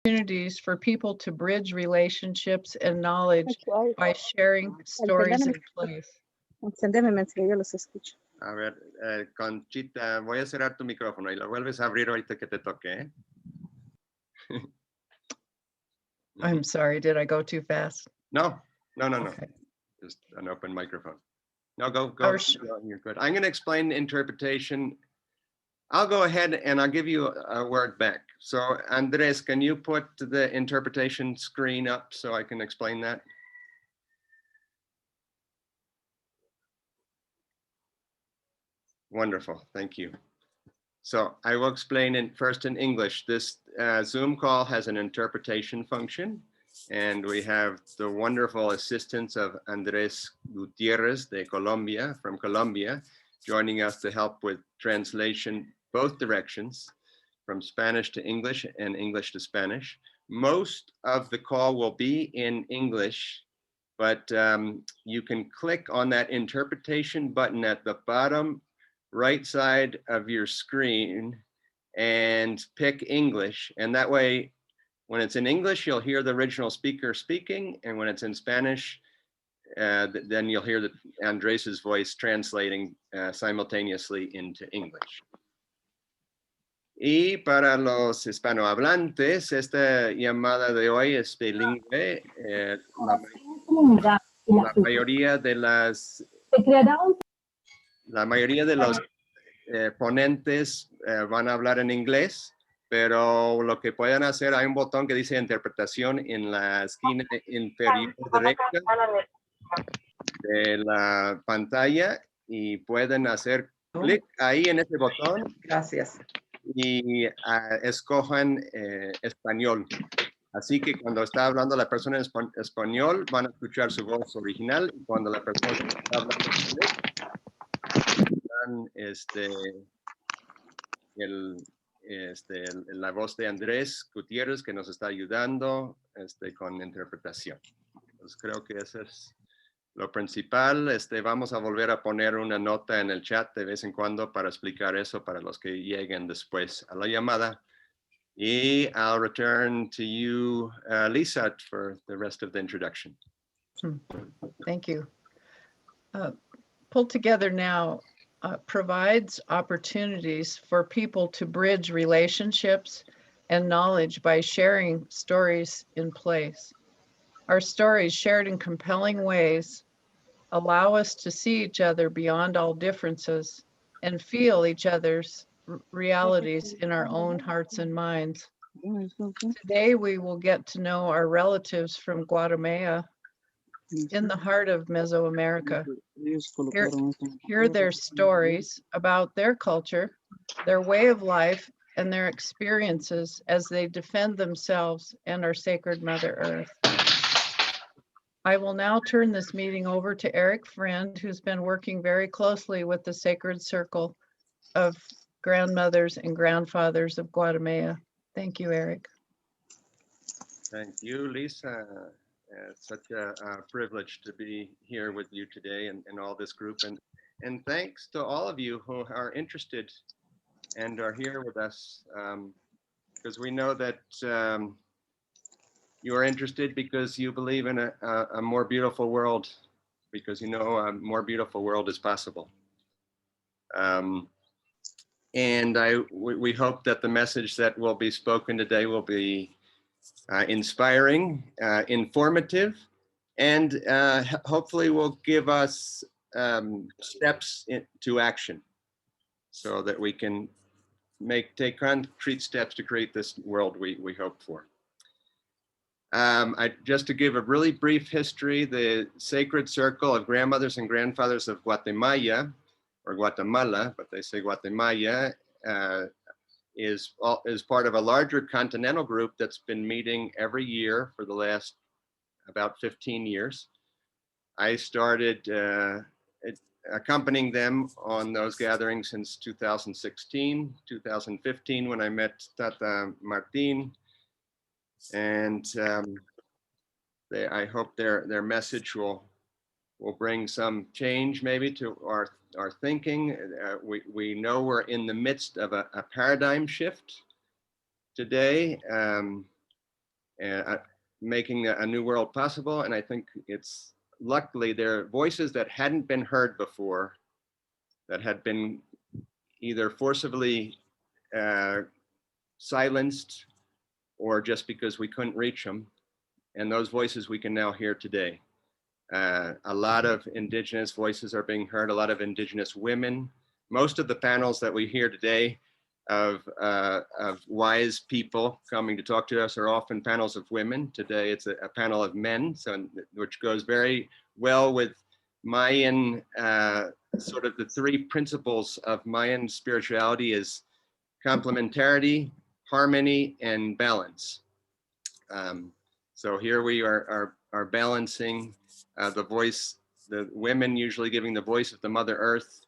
opportunities for people to bridge relationships and knowledge by sharing stories in place. Encendeme mientras que yo los escucho. A ver, Conchita, voy a cerrar tu micrófono y lo vuelves a abrir ahorita que te toque, ¿eh? I'm sorry, did I go too fast? No. Okay. Just an open microphone. No, go. You're good. I'm going to explain interpretation. I'll go ahead and I'll give you a word back. So, Andres, can you put the interpretation screen up so I can explain that? Wonderful, thank you. So I will explain first in English. This Zoom call has an interpretation function, and we have the wonderful assistance of Andres Gutierrez from Colombia, joining us to help with translation both directions, from Spanish to English and English to Spanish. Most of the call will be in English, but you can click on that interpretation button at the bottom right side of your screen and pick English. And that way, when it's in English, you'll hear the original speaker speaking. And when it's in Spanish, then you'll hear Andres's voice translating simultaneously into English. Y para los hispanohablantes, esta llamada de hoy es bilingüe. La mayoría de los ponentes van a hablar en inglés, pero lo que pueden hacer, hay un botón que dice interpretación en la esquina inferior derecha de la pantalla y pueden hacer clic ahí en ese botón. Gracias. Y escojan español. Así que cuando está hablando la persona en español, van a escuchar su voz original. Y cuando la persona está hablando en inglés, la voz de Andrés Gutiérrez, que nos está ayudando con interpretación. Entonces creo que eso es lo principal. Vamos a volver a poner una nota en el chat de vez en cuando para explicar eso para los que lleguen después a la llamada. Y I'll return to you, Lisa, for the rest of the introduction. Thank you. Pulled Together Now provides opportunities for people to bridge relationships and knowledge by sharing stories in place. Our stories, shared in compelling ways, allow us to see each other beyond all differences and feel each other's realities in our own hearts and minds. Today, we will get to know our relatives from Guatemala in the heart of Mesoamerica. Hear their stories about their culture, their way of life, and their experiences as they defend themselves and our sacred Mother Earth. I will now turn this meeting over to Eric Friend, who's been working very closely with the Sacred Circle of Grandmothers and Grandfathers of Guatemala. Thank you, Eric. Thank you, Lisa. It's such a privilege to be here with you today and all this group. And thanks to all of you who are interested and are here with us, because we know that you are interested because you believe in a more beautiful world, because you know a more beautiful world is possible. And we hope that the message that will be spoken today will be inspiring, informative, and hopefully will give us steps to action so that we can take concrete steps to create this world we hope for. Just to give a really brief history, the Sacred Circle of Grandmothers and Grandfathers of Guatemala, or Guatemala, but they say Guatemala, is part of a larger continental group that's been meeting every year for the last about 15 years. I started accompanying them on those gatherings since 2016, 2015, when I met Tata Martin. And I hope their message will bring some change maybe to our thinking. We know we're in the midst of a paradigm shift today. making a new world possible. And I think it's luckily there are voices that hadn't been heard before, that had been either forcibly silenced or just because we couldn't reach them. And those voices we can now hear today. A lot of indigenous voices are being heard, a lot of indigenous women. Most of the panels that we hear today of wise people coming to talk to us are often panels of women. Today it's a panel of men, so which goes very well with Mayan, sort of the three principles of Mayan spirituality is complementarity, harmony, and balance. So here we are balancing the voice, the women usually giving the voice of the Mother Earth,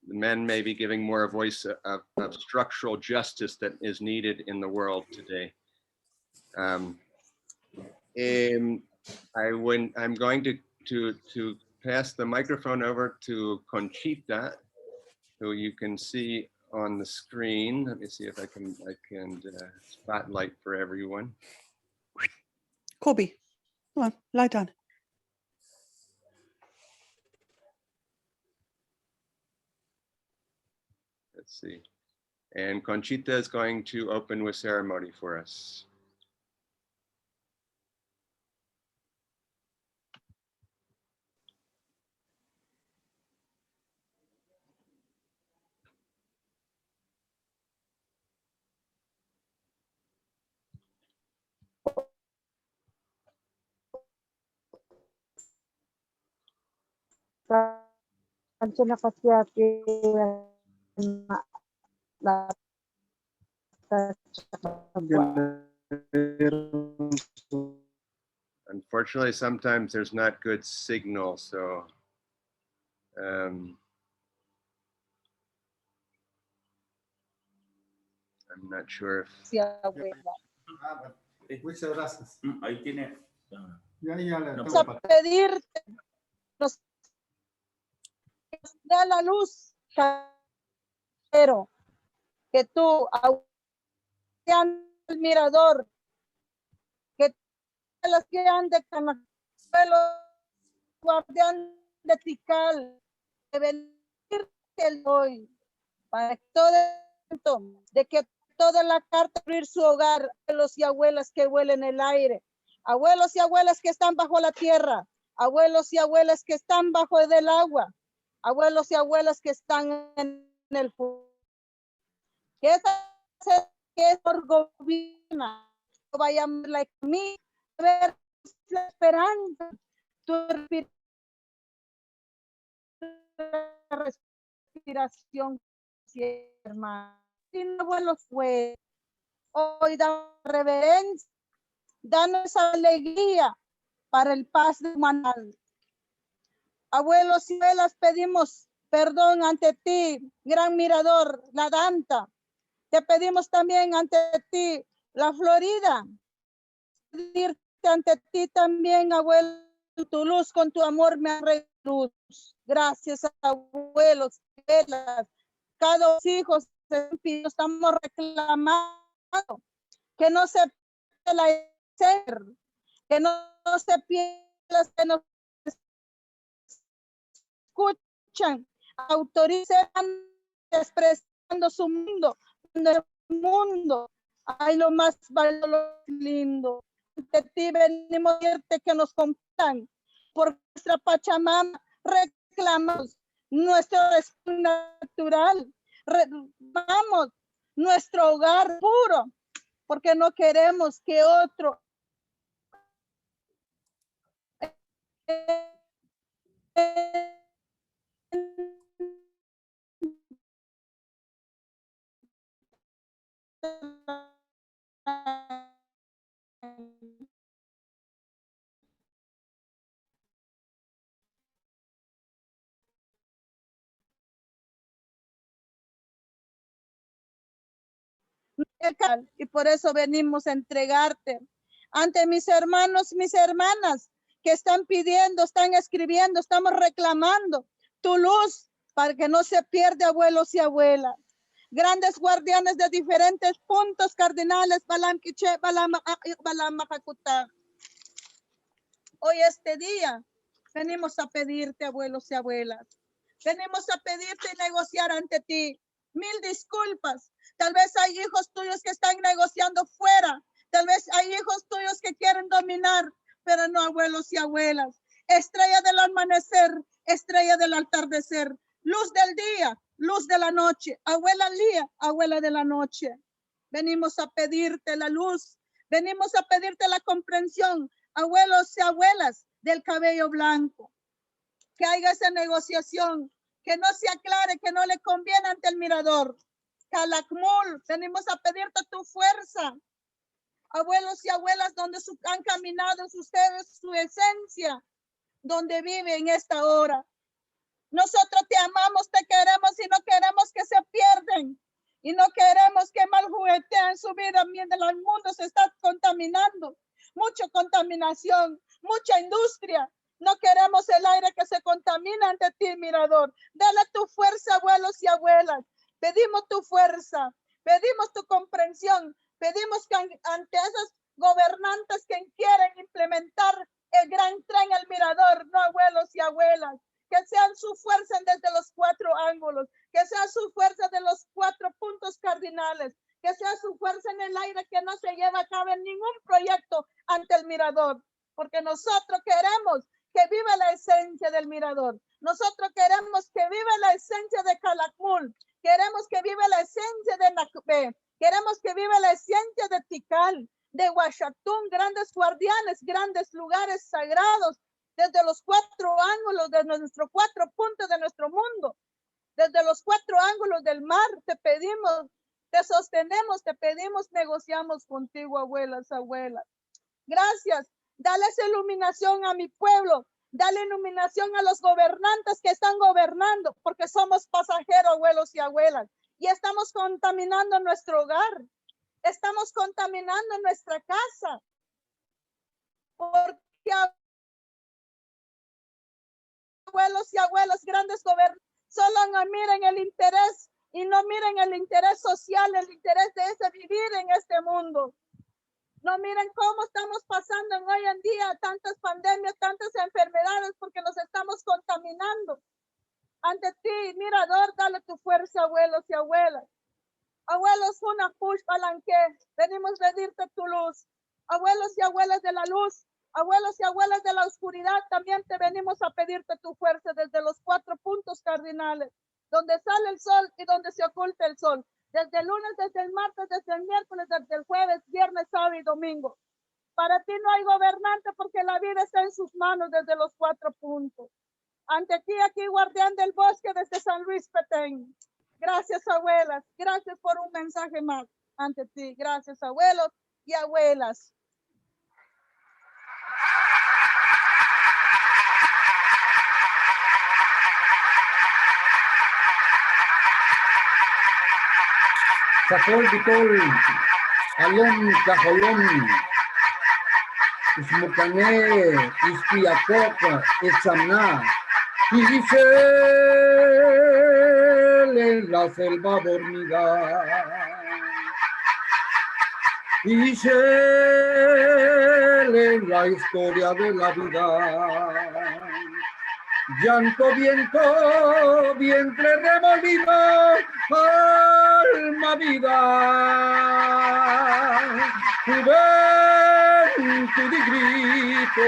the men may be giving more a voice of structural justice that is needed in the world today. I'm going to pass the microphone over to Conchita, who you can see on the screen. Let me see if I can spotlight for everyone. Kobe, come on, lie down. Let's see. And Conchita is going to open with ceremony for us. Unfortunately, sometimes there's not good signal, so I'm not sure if... Muchas gracias. Ahí tiene. Ya le Vamos a pedirte, nos da la luz, pero que tú, el mirador, que las que han de Canacuelo, guardián de Tikal, de venirte hoy, para que todo de que toda la carta abrir su hogar, abuelos y abuelas que huelen el aire, abuelos y abuelas que están bajo la tierra, abuelos y abuelas que están bajo del agua, abuelos y abuelas que están en el fuego. Que es por gobierno, vaya a like me, ver la esperanza, tu respiración, hermano. Sin abuelos fue, hoy da reverencia, danos alegría para el paz de humanidad. Abuelos y abuelas, pedimos perdón ante ti, gran mirador, la Danta. Te pedimos también ante ti, la Florida. Pedirte ante ti también, abuelo, tu luz con tu amor me arregla luz. Gracias, abuelos, abuelas. Cada hijos estamos reclamando que no se pierda la ser, que no se pierda, que nos escuchan, autoricen expresando su mundo, en el mundo hay lo más valioso, lindo. De ti venimos a decirte que nos compartan por nuestra Pachamama, reclamamos nuestro respeto natural, vamos nuestro hogar puro, porque no queremos que otro y por eso venimos a entregarte ante mis hermanos, mis hermanas que están pidiendo, están escribiendo, estamos reclamando tu luz para que no se pierda, abuelos y abuelas. grandes guardianes de diferentes puntos cardinales. Balam Kiche, Balam Akik, Balam Makakuta. Hoy este día venimos a pedirte, abuelos y abuelas. Venimos a pedirte y negociar ante ti. Mil disculpas. Tal vez hay hijos tuyos que están negociando fuera. Tal vez hay hijos tuyos que quieren dominar, pero no, abuelos y abuelas. Estrella del amanecer, estrella del atardecer, luz del día, luz de la noche. Abuela Lía, abuela de la noche. Venimos a pedirte la luz. Venimos a pedirte la comprensión. Abuelos y abuelas del cabello blanco. Que haya esa negociación, que no se aclare, que no le conviene ante el mirador. Calakmul, venimos a pedirte tu fuerza. Abuelos y abuelas donde han caminado en ustedes su esencia, donde vive en esta hora. Nosotros te amamos, te queremos y no queremos que se pierden. Y no queremos que mal jugueteen su vida mientras el mundo se está contaminando. Mucha contaminación, mucha industria. No queremos el aire que se contamina ante ti, mirador. Dale tu fuerza, abuelos y abuelas. Pedimos tu fuerza, pedimos tu comprensión, pedimos que ante esos gobernantes que quieren implementar el gran tren al mirador, no, abuelos y abuelas, que sean su fuerza desde los 4 ángulos, que sea su fuerza de los 4 puntos cardinales, que sea su fuerza en el aire que no se lleva a cabo en ningún proyecto ante el mirador, porque nosotros queremos que viva la esencia del mirador. Nosotros queremos que viva la esencia de Calakmul. Queremos que viva la esencia de Nacubé. Queremos que viva la esencia de Tikal, de Huachatún, grandes guardianes, grandes lugares sagrados, desde los 4 ángulos de nuestros 4 puntos de nuestro mundo, desde los 4 ángulos del mar. Te pedimos, te sostenemos, te pedimos, negociamos contigo, abuelas, abuelas. Gracias. Dale esa iluminación a mi pueblo. Dale iluminación a los gobernantes que están gobernando, porque somos pasajeros, abuelos y abuelas. Y estamos contaminando nuestro hogar. Estamos contaminando nuestra casa. Porque abuelos y abuelas, grandes gobernantes, solo no miren el interés y no miren el interés social, el interés de ese vivir en este mundo. No miren cómo estamos pasando hoy en día tantas pandemias, tantas enfermedades, porque nos estamos contaminando. Ante ti, mirador, dale tu fuerza, abuelos y abuelas. Abuelos, una push palanque, venimos a pedirte tu luz. Abuelos y abuelas de la luz, abuelos y abuelas de la oscuridad, también te venimos a pedirte tu fuerza desde los 4 puntos cardinales, donde sale el sol y donde se oculta el sol. Desde el lunes, desde el martes, desde el miércoles, desde el jueves, viernes, sábado y domingo. Para ti no hay gobernante porque la vida está en sus manos desde los 4 puntos. Ante ti, aquí, guardián del bosque desde San Luis Petén. Gracias, abuelas. Gracias por un mensaje más ante ti. Gracias, abuelos y abuelas. Sakol bitol, alom kaholom, ismukane, ispiakok, etsamna, Isel en la selva dormida, Isel en la historia de la vida. Llanto, viento, vientre remolido, alma, vida, juventud y grito.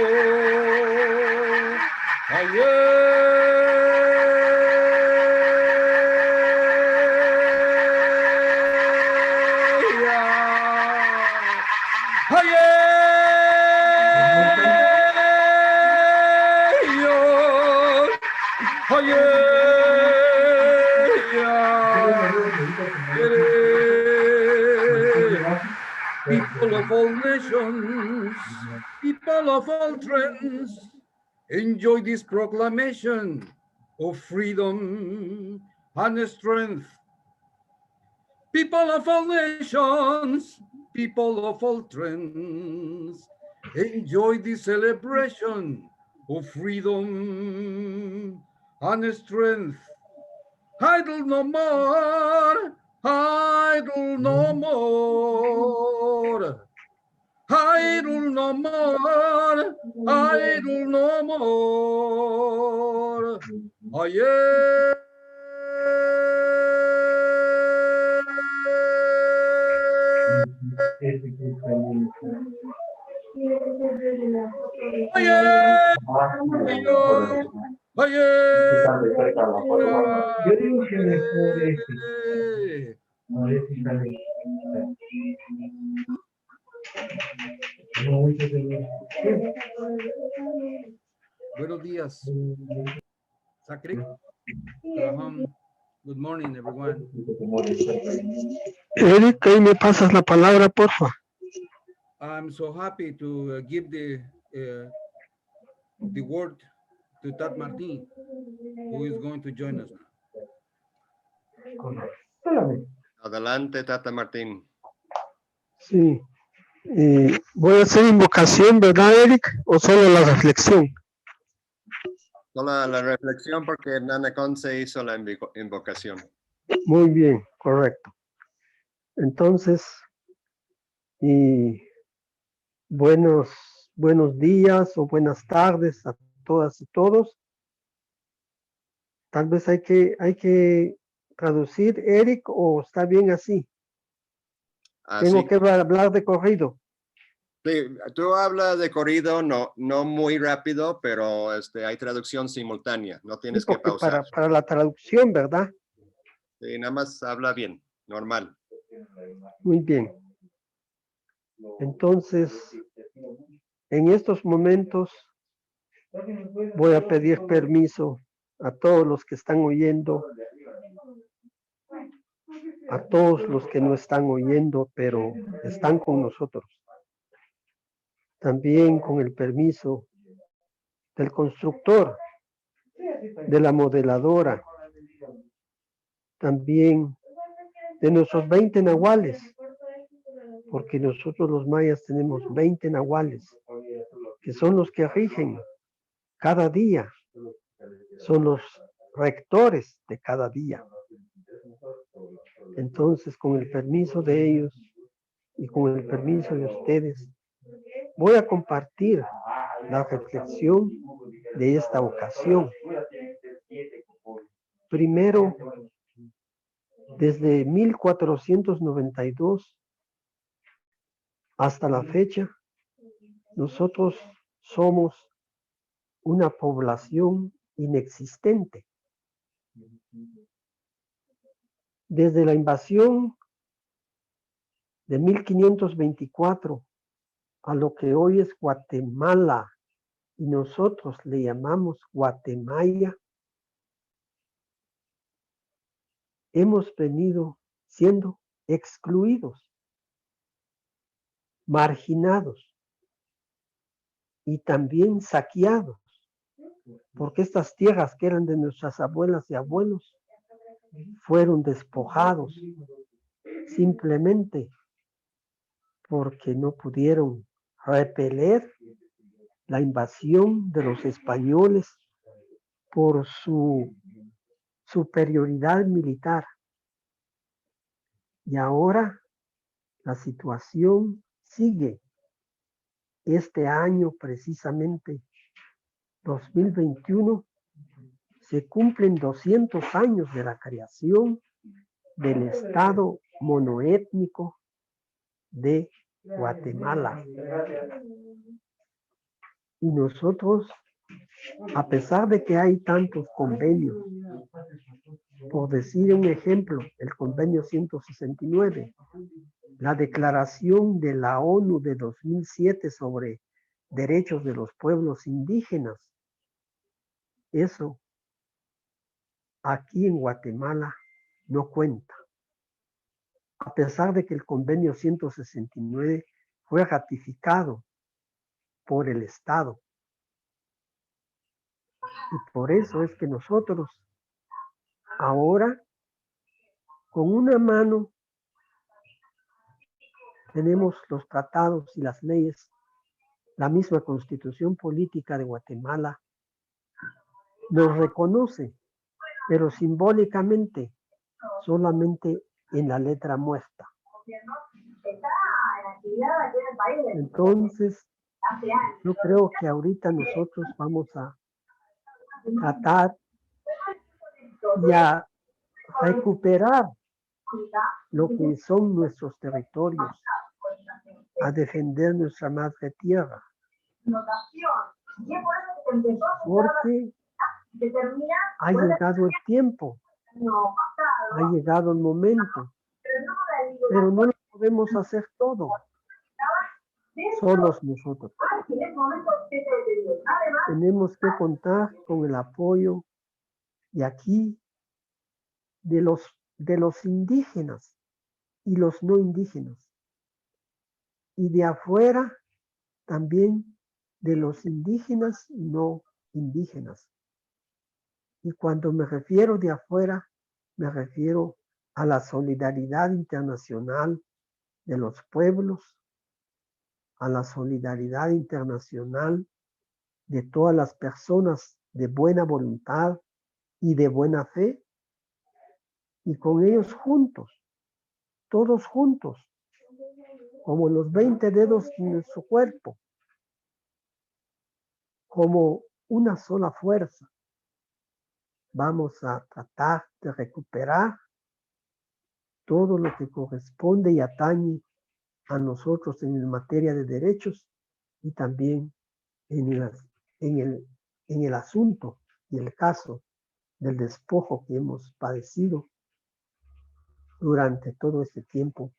People of all nations, people of all trends, enjoy this proclamation of freedom and strength. People of all nations, people of all trends, enjoy this celebration of freedom and strength. Idle no more, idle no more. Idle no more. Idle no more. Ayer. Buenos días. Sakrik. Good morning, everyone. Eric, ahí me pasas la palabra, porfa. I'm so happy to give the word to Tat Martin, who is going to join us now. Adelante, Tata Martín. Sí. Voy a hacer invocación, ¿verdad, Eric? ¿O solo la reflexión? Solo la reflexión porque Hernán Conce hizo la invocación. Muy bien, correcto. Entonces, buenos días o buenas tardes a todas y todos. Tal vez hay que traducir, Eric, o está bien así. Tengo que hablar de corrido. Sí, tú hablas de corrido, no muy rápido, pero hay traducción simultánea, no tienes que pausar. Para la traducción, ¿verdad? Sí, nada más habla bien, normal. Muy bien. Entonces, en estos momentos voy a pedir permiso a todos los que están oyendo, a todos los que no están oyendo, pero están con nosotros. También con el permiso del constructor, de la modeladora, también de nuestros 20 nahuales, porque nosotros los mayas tenemos 20 nahuales, que son los que rigen cada día, son los rectores de cada día. Entonces, con el permiso de ellos y con el permiso de ustedes, voy a compartir la reflexión de esta ocasión. Primero, desde 1492 hasta la fecha, nosotros somos una población inexistente. Desde la invasión de 1524 a lo que hoy es Guatemala y nosotros le llamamos Guatemala, hemos venido siendo excluidos, marginados y también saqueados, porque estas tierras que eran de nuestras abuelas y abuelos fueron despojados simplemente porque no pudieron repeler la invasión de los españoles por su superioridad militar. Y ahora la situación sigue. Este año precisamente, 2021, se cumplen 200 años de la creación del Estado monoétnico de Guatemala. Y nosotros, a pesar de que hay tantos convenios, por decir un ejemplo, el convenio 169, la declaración de la ONU de 2007 sobre derechos de los pueblos indígenas, eso aquí en Guatemala no cuenta. A pesar de que el convenio 169 fue ratificado por el Estado. Y por eso es que nosotros ahora, con una mano, tenemos los tratados y las leyes, la misma constitución política de Guatemala nos reconoce, pero simbólicamente solamente en la letra muerta. Entonces, yo creo que ahorita nosotros vamos a tratar y a recuperar lo que son nuestros territorios, a defender nuestra madre tierra. Porque ha llegado el tiempo, ha llegado el momento, pero no lo podemos hacer todo solos nosotros. Tenemos que contar con el apoyo de aquí, de los indígenas y los no indígenas, y de afuera también de los indígenas y no indígenas. Y cuando me refiero de afuera, me refiero a la solidaridad internacional de los pueblos, a la solidaridad internacional de todas las personas de buena voluntad y de buena fe, y con ellos juntos, todos juntos, como los 20 dedos en su cuerpo, como una sola fuerza, vamos a tratar de recuperar todo lo que corresponde y atañe a nosotros en materia de derechos y también en el asunto y el caso del despojo que hemos padecido durante todo este tiempo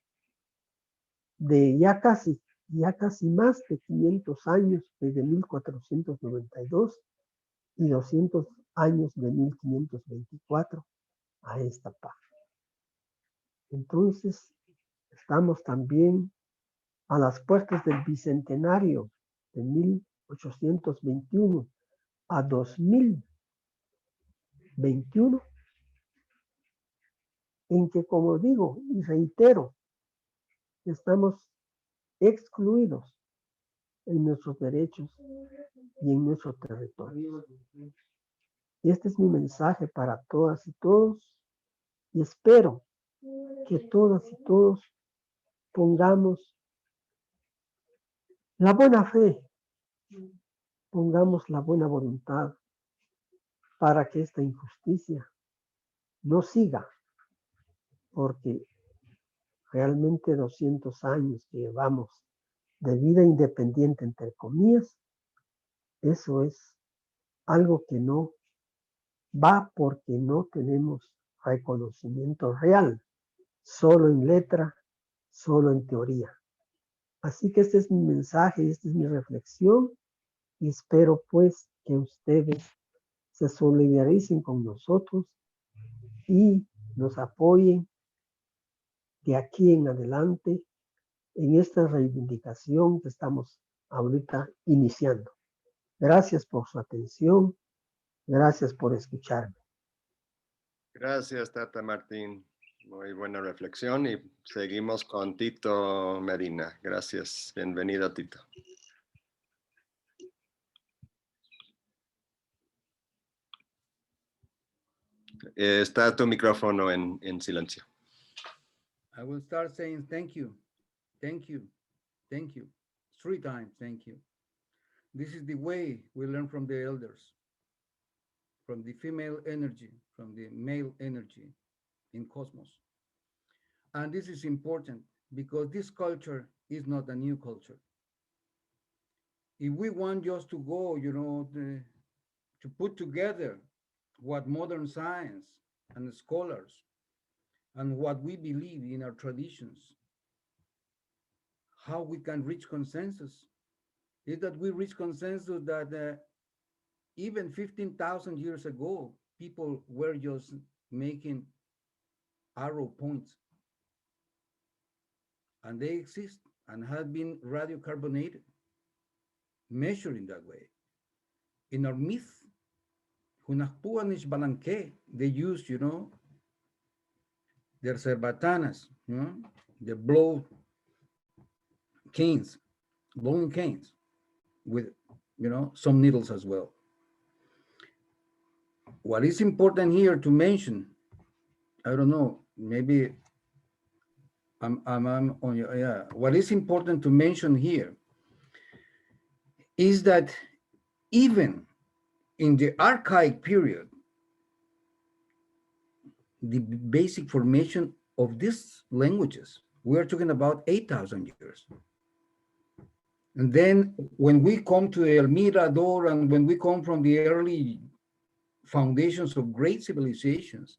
de ya casi más de 500 años, desde 1492 y 200 años de 1524 a esta parte. Entonces, estamos también a las puertas del bicentenario de 1821 a 2021, en que, como digo y reitero, estamos excluidos en nuestros derechos y en nuestro territorio. Este es mi mensaje para todas y todos, y espero que todas y todos pongamos la buena fe, pongamos la buena voluntad para que esta injusticia no siga, porque realmente 200 años que llevamos de vida independiente, entre comillas, eso es algo que no va porque no tenemos reconocimiento real, solo en letra, solo en teoría. Así que este es mi mensaje, esta es mi reflexión, y espero pues que ustedes se solidaricen con nosotros y nos apoyen de aquí en adelante en esta reivindicación que estamos ahorita iniciando. Gracias por su atención, gracias por escucharme. Gracias, Tata Martín. Muy buena reflexión y seguimos con Tito Medina. Gracias. Bienvenido, Tito. Está tu micrófono en silencio. I will start saying thank you, thank you, thank you. 3 times, thank you. This is the way we learn from the elders, from the female energy, from the male energy in cosmos. And this is important because this culture is not a new culture. If we want just to go, to put together what modern science and scholars and what we believe in our traditions, how we can reach consensus is that we reach consensus that even 15,000 years ago, people were just making arrow points. And they exist and have been radiocarbonated, measured in that way. In our myth, they use, their cerbatanas, the blowing canes with, some needles as well. What is important here to mention, I don't know, maybe I'm on your, yeah. What is important to mention here is that even in the archaic period, the basic formation of these languages, we are talking about 8,000 years. And then when we come to El Mirador and when we come from the early foundations of great civilizations,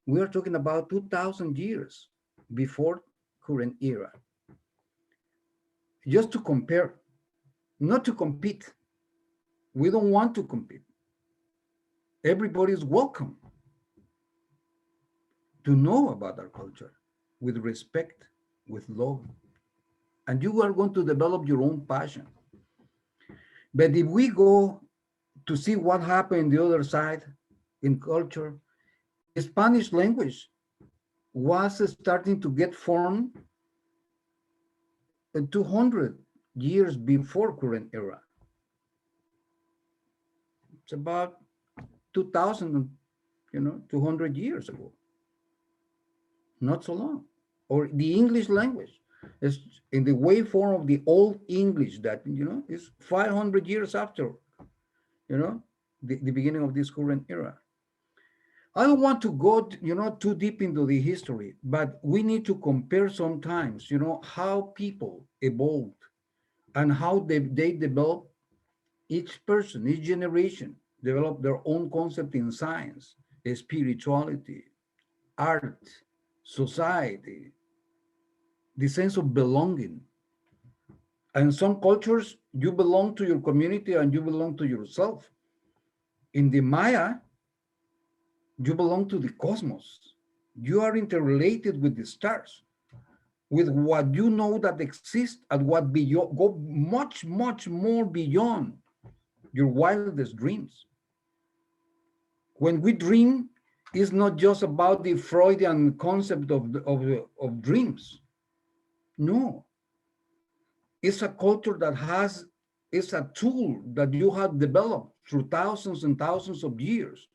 we are talking about 2,000 years before current era. Just to compare, not to compete. We don't want to compete. Everybody is welcome to know about our culture with respect, with love. And you are going to develop your own passion. But if we go to see what happened on the other side in culture, the Spanish language was starting to get formed 200 years before current era. It's about 2,000, 200 years ago. Not so long. Or the English language is in the way form of the Old English that, is 500 years after, the beginning of this current era. I don't want to go, too deep into the history, but we need to compare sometimes, how people evolved and how they develop. Each person, each generation develop their own concept in science, spirituality, art, society, the sense of belonging. And some cultures, you belong to your community and you belong to yourself. In the Maya, you belong to the cosmos. You are interrelated with the stars, with what you know that exists and what beyond, go much, much more beyond your wildest dreams. When we dream, it's not just about the Freudian concept of dreams. No, it's a culture that it's a tool that you have developed through thousands and thousands of years,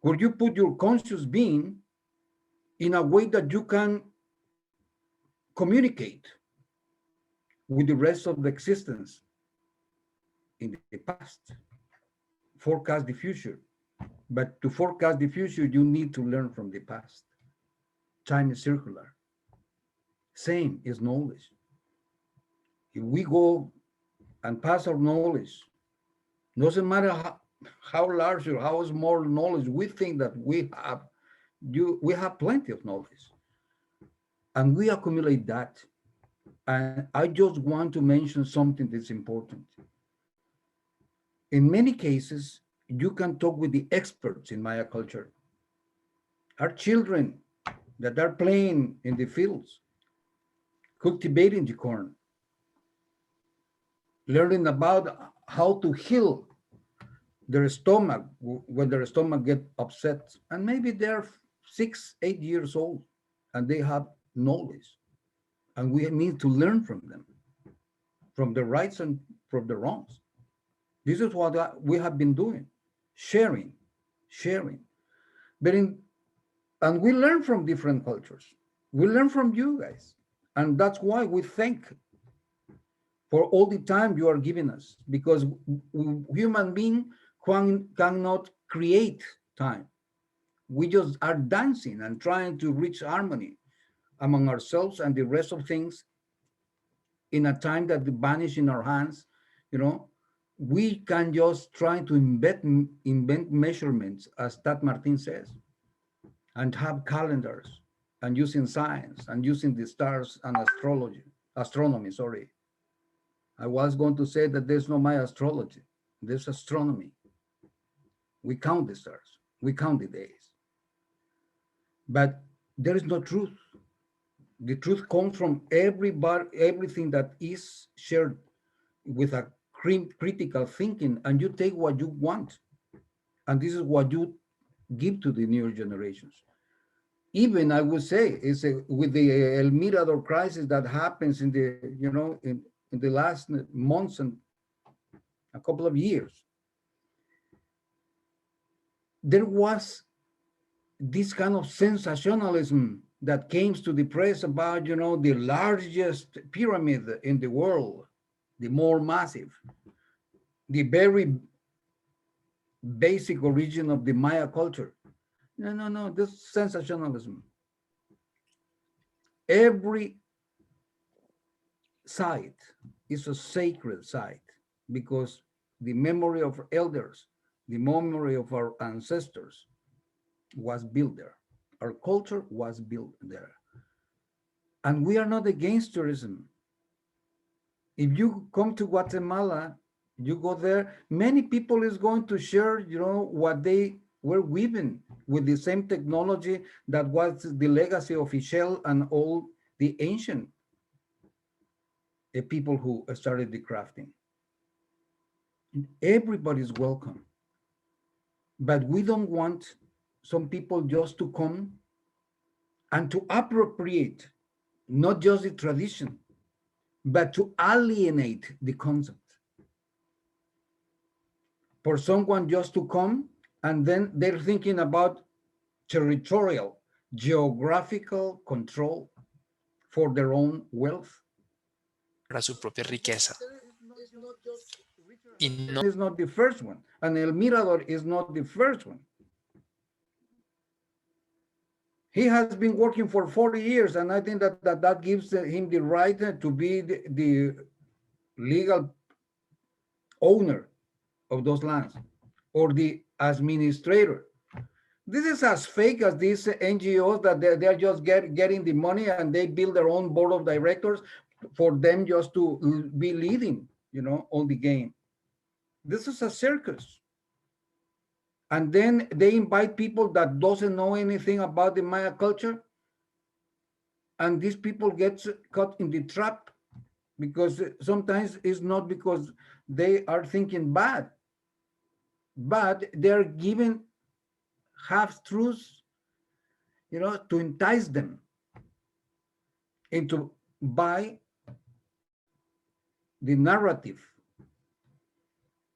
where you put your conscious being in a way that you can communicate with the rest of the existence in the past, forecast the future. But to forecast the future, you need to learn from the past. Time is circular. Same is knowledge. If we go and pass our knowledge, doesn't matter how large or how small knowledge we think that we have, we have plenty of knowledge. And we accumulate that. And I just want to mention something that's important. In many cases, you can talk with the experts in Maya culture. Our children that are playing in the fields, cultivating the corn, learning about how to heal their stomach when their stomach get upset. And maybe they're 6, 8 years old and they have knowledge. And we need to learn from them, from the rights and from the wrongs. This is what we have been doing, sharing. But and we learn from different cultures. We learn from you guys. And that's why we thank for all the time you are giving us, because human beings cannot create time. We just are dancing and trying to reach harmony among ourselves and the rest of things in a time that vanish in our hands. We can just try to invent measurements, as Tat Martin says, and have calendars and using science and using the stars and astronomy, sorry. I was going to say that there's no Maya astrology, there's astronomy. We count the stars, we count the days. But there is no truth. The truth comes from everything that is shared with a critical thinking, and you take what you want. And this is what you give to the newer generations. Even I would say, with the El Mirador crisis that happens in the last months and a couple of years, there was this kind of sensationalism that came to the press about, you know, the largest pyramid in the world, the more massive, the very basic origin of the Maya culture. No, no, no, this is sensationalism. Every site is a sacred site because the memory of elders, the memory of our ancestors was built there. Our culture was built there. And we are not against tourism. If you come to Guatemala, you go there, many people is going to share, you know, what they were weaving with the same technology that was the legacy of Ishel and all the ancient people who started the crafting. Everybody's welcome. But we don't want some people just to come and to appropriate not just the tradition, but to alienate the concept. For someone just to come and then they're thinking about territorial, geographical control for their own wealth. Para su propia riqueza. Y no Is not the first one, and El Mirador is not the first one. He has been working for 40 years, and I think that gives him the right to be the legal owner of those lands or the administrator. This is as fake as these NGOs that they're just getting the money and they build their own board of directors for them just to be leading, you know, all the game. This is a circus. And then they invite people that doesn't know anything about the Maya culture. And these people get caught in the trap because sometimes it's not because they are thinking bad, but they're given half-truths, you know, to entice them into buy the narrative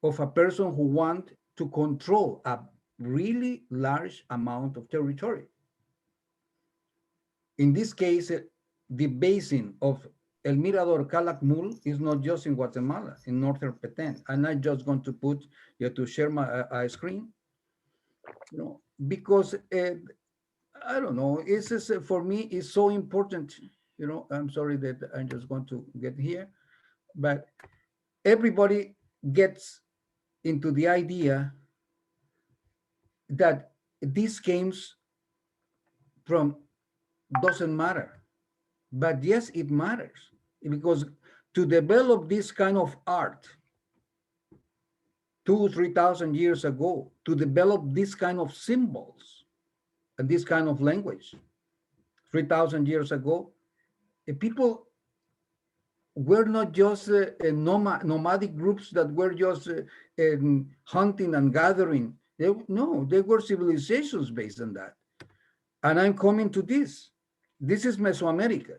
of a person who wants to control a really large amount of territory. In this case, the basin of El Mirador Calakmul is not just in Guatemala, in northern Petén. And I'm just going to put, you know, to share my screen, you know, because I don't know, it's just, for me, it's so important, you know. I'm sorry that I'm just going to get here, but everybody gets into the idea that these games from doesn't matter. But yes, it matters, because to develop this kind of art 2,000-3,000 years ago, to develop this kind of symbols and this kind of language 3,000 years ago, people were not just nomadic groups that were just hunting and gathering. No, they were civilizations based on that. And I'm coming to this. This is Mesoamerica.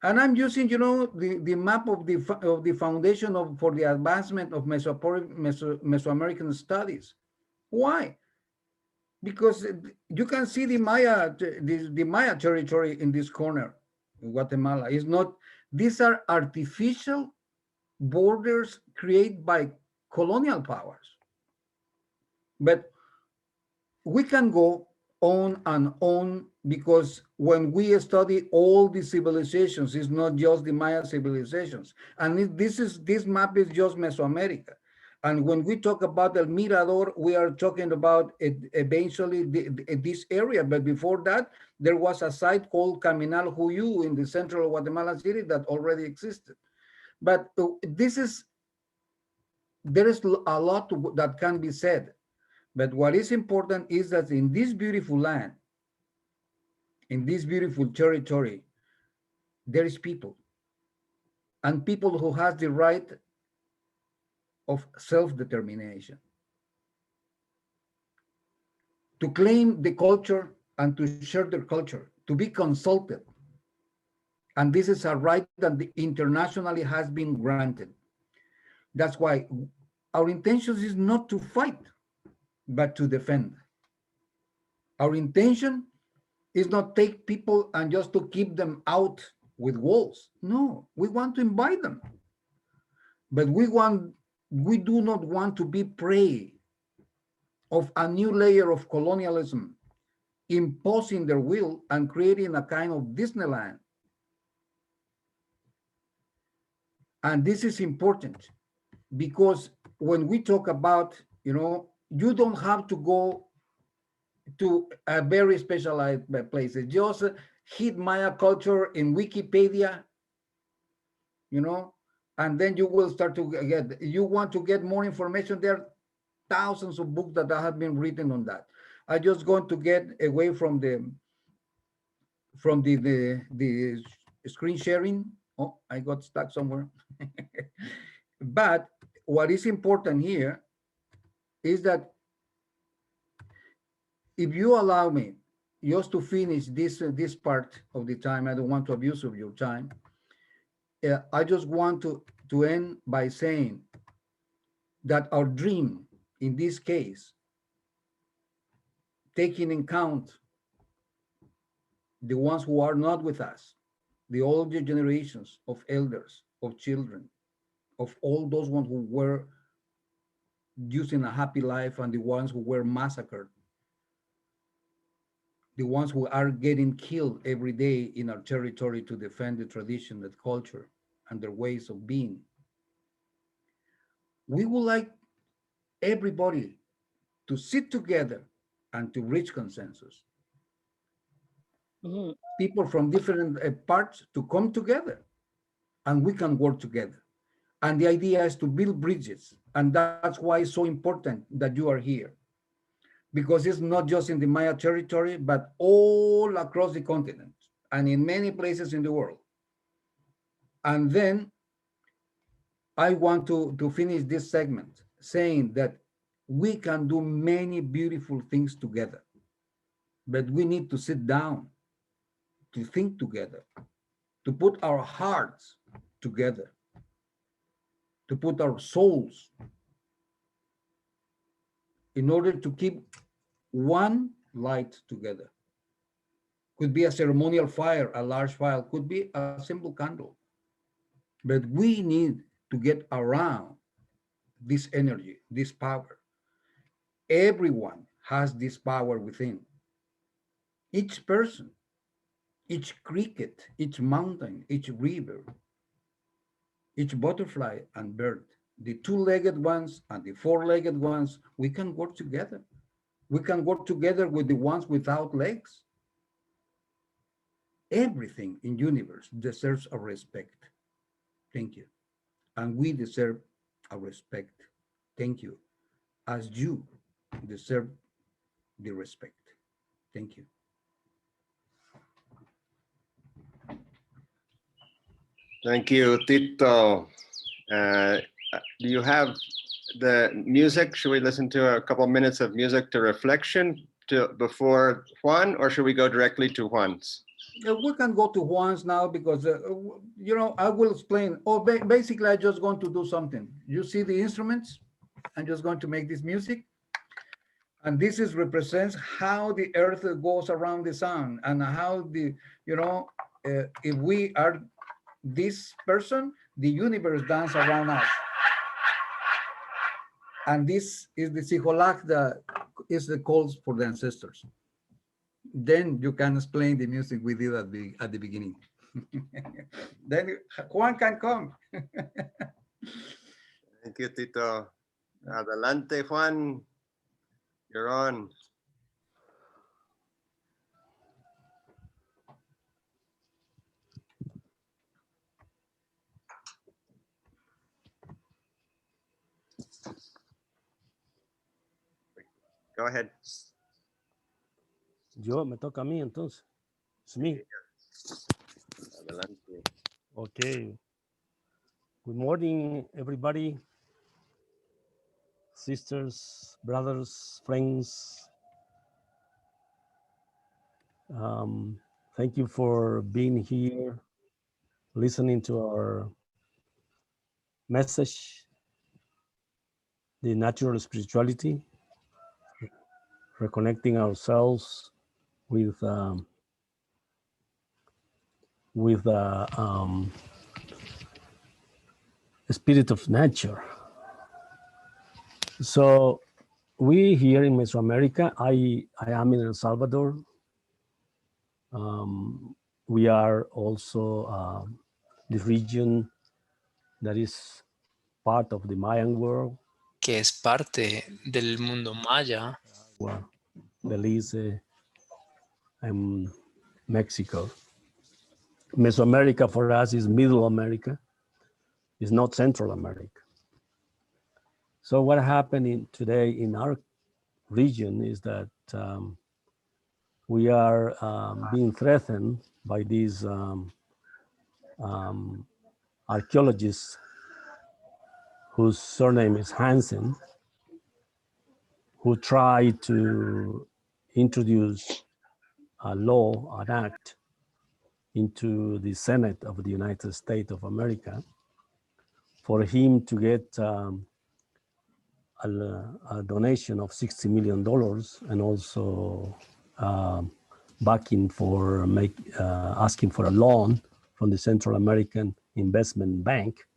And I'm using, you know, the map of the foundation for the advancement of Mesoamerican studies. Why? Because you can see the Maya territory in this corner in Guatemala. Is not, these are artificial borders created by colonial powers. But we can go on and on, because when we study all the civilizations, it's not just the Maya civilizations. And this map is just Mesoamerica. And when we talk about El Mirador, we are talking about eventually this area. But before that, there was a site called Caminal Huyu in the central Guatemala city that already existed. But there is a lot that can be said. But what is important is that in this beautiful land, in this beautiful territory, there is people, and people who has the right of self-determination to claim the culture and to share their culture, to be consulted. And this is a right that internationally has been granted. That's why our intention is not to fight, but to defend. Our intention is not take people and just to keep them out with walls. No, we want to invite them. But we do not want to be prey of a new layer of colonialism imposing their will and creating a kind of Disneyland. And this is important because when we talk about, you don't have to go to a very specialized places. Just hit Maya culture in Wikipedia, and then you will start to get, you want to get more information. There are thousands of books that have been written on that. I just going to get away from the screen sharing. Oh, I got stuck somewhere. But what is important here is that if you allow me just to finish this part of the time, I don't want to abuse of your time. I just want to end by saying that our dream, in this case, taking in count the ones who are not with us, the older generations of elders, of children, of all those ones who were using a happy life and the ones who were massacred, the ones who are getting killed every day in our territory to defend the tradition, the culture, and their ways of being. We would like everybody to sit together and to reach consensus. People from different parts to come together and we can work together. And the idea is to build bridges. And that's why it's so important that you are here. Because it's not just in the Maya territory, but all across the continent and in many places in the world. And then I want to finish this segment saying that we can do many beautiful things together, but we need to sit down, to think together, to put our hearts together, to put our souls in order to keep one light together. Could be a ceremonial fire, a large fire, could be a simple candle. But we need to get around this energy, this power. Everyone has this power within. Each person, each cricket, each mountain, each river, each butterfly and bird, the two-legged ones and the four-legged ones, we can work together. We can work together with the ones without legs. Everything in universe deserves our respect. Thank you. And we deserve our respect. Thank you. As you deserve the respect. Thank you. Thank you, Tito. Do you have the music? Should we listen to a couple minutes of music to reflection before Juan, or should we go directly to Juan's? We can go to Juan's now because, I will explain. Basically, I'm just going to do something. You see the instruments? I'm just going to make this music. And this represents how the earth goes around the sun and how if we are this person, the universe dances around us. And this is the Siholak that is the calls for the ancestors. Then you can explain the music we did at the beginning. Then Juan can come. Thank you, Tito. Adelante, Juan. You're on. Go ahead. Me toca a mí entonces. It's me. Adelante. Okay. Good morning, everybody. Sisters, brothers, friends. Thank you for being here, listening to our message, the natural spirituality, reconnecting ourselves with with the spirit of nature. So we here in Mesoamerica, I am in El Salvador. We are also the region that is part of the Mayan world, que es parte del mundo maya, where Belize and Mexico. Mesoamerica for us is Middle America, it's not Central America. So what happened today in our region is that we are being threatened by these archaeologists whose surname is Hansen, who tried to introduce a law, an act, into the Senate of the United States of America for him to get a donation of $60 million and also backing for asking for a loan from the Central American Investment Bank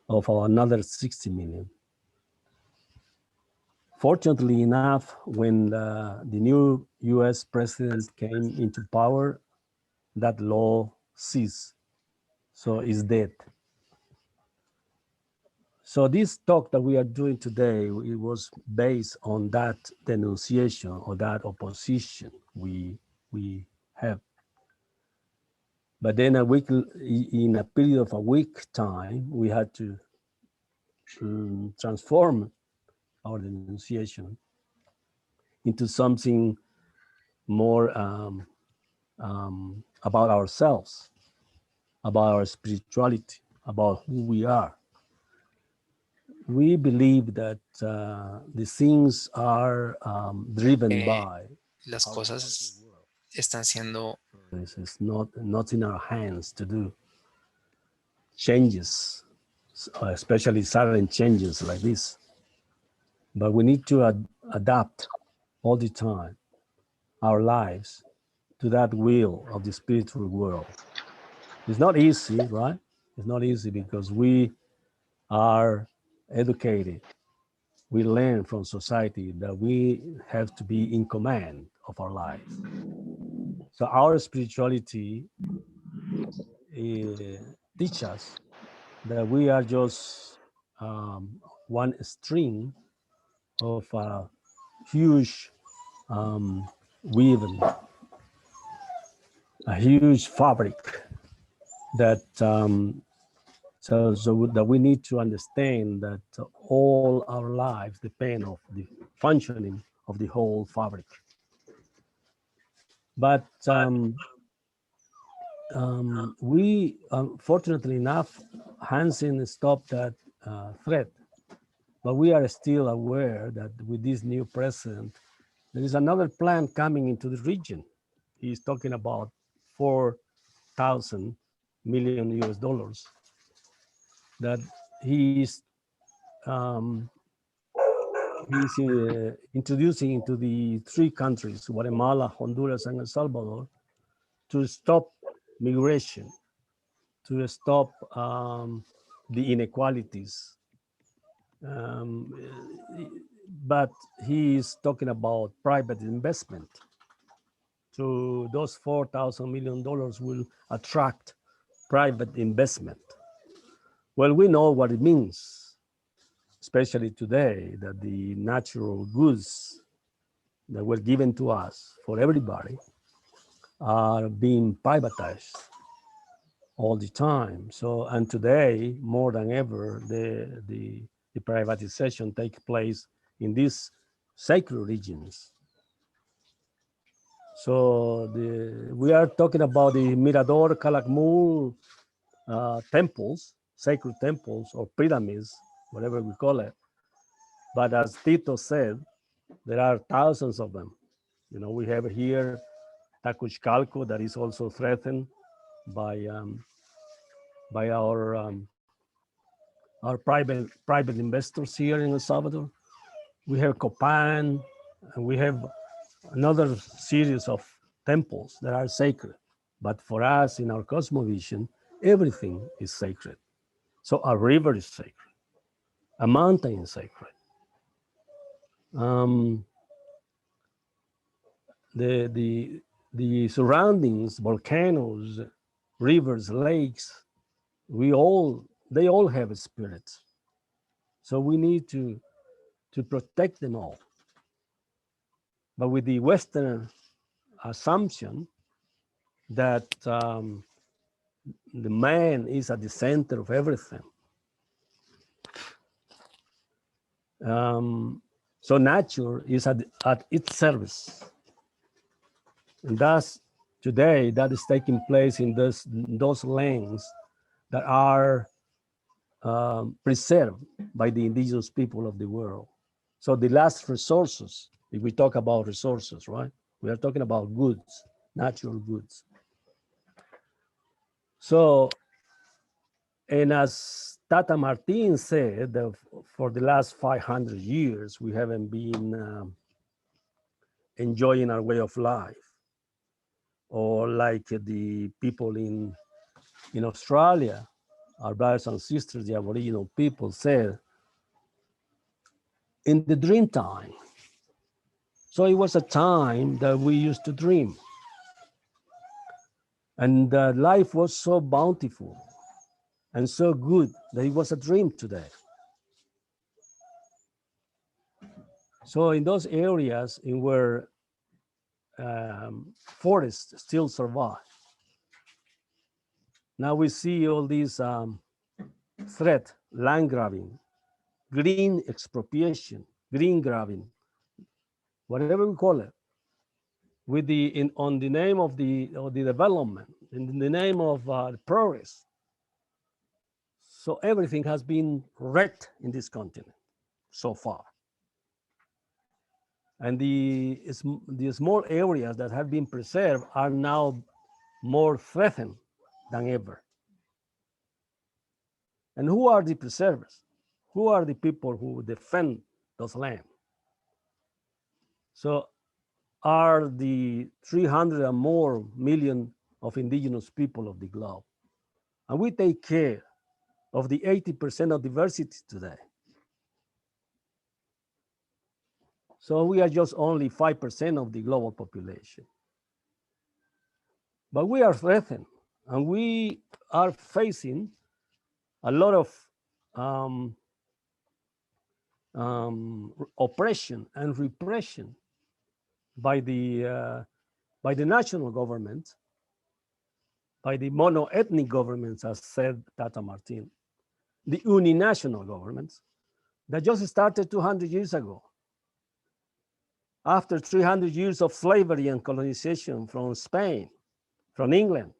of another 60 million. Fortunately enough, when the new US president came into power, that law ceased, so it's dead. So this talk that we are doing today, it was based on that denunciation or that opposition we have. But then in a period of a week time, we had to transform our denunciation into something more about ourselves, about our spirituality, about who we are. We believe that the things are driven by las cosas están siendo it's not in our hands to do changes, especially sudden changes like this. But we need to adapt all the time our lives to that will of the spiritual world. It's not easy, right? It's not easy because we are educated. We learn from society that we have to be in command of our lives. So our spirituality teaches us that we are just one string of a huge weaving, a huge fabric that so that we need to understand that all our lives depend on the functioning of the whole fabric. But we, fortunately enough, Hansen stopped that threat. But we are still aware that with this new president, there is another plan coming into the region. He's talking about 4,000 million US dollars that he's introducing into the three countries, Guatemala, Honduras, and El Salvador, to stop migration, to stop the inequalities. But he is talking about private investment. So those $4,000 million will attract private investment. Well, we know what it means, especially today, that the natural goods that were given to us for everybody are being privatized all the time. So, and today, more than ever, the privatization takes place in these sacred regions. So we are talking about the Mirador, Calakmul temples, sacred temples or pyramids, whatever we call it. But as Tito said, there are thousands of them. You know, we have here Tacuchcalco that is also threatened by our private investors here in El Salvador. We have Copan, and we have another series of temples that are sacred But for us in our cosmovision, everything is sacred. So a river is sacred, a mountain is sacred. The surroundings, volcanoes, rivers, lakes, they all have spirits. So we need to protect them all. But with the Western assumption that the man is at the center of everything. So nature is at its service. And thus, today, that is taking place in those lands that are preserved by the indigenous people of the world. So the last resources, if we talk about resources, right? We are talking about goods, natural goods. So, and as Tata Martin said, for the last 500 years, we haven't been enjoying our way of life. Or like the people in Australia, our brothers and sisters, the Aboriginal people said, in the dream time. So it was a time that we used to dream. And life was so bountiful and so good that it was a dream today. So in those areas in where forests still survive, now we see all these threat, land grabbing, green expropriation, green grabbing, whatever we call it, with on the name of the development, in the name of progress. So everything has been wrecked in this continent so far. And the small areas that have been preserved are now more threatened than ever. And who are the preservers? Who are the people who defend those lands? So are the 300 and more million of indigenous people of the globe. And we take care of the 80% of diversity today. So we are just only 5% of the global population. But we are threatened, and we are facing a lot of oppression and repression by the national government, by the mono-ethnic governments, as said Tata Martin, the uninational governments that just started 200 years ago. After 300 years of slavery and colonization from Spain, from England,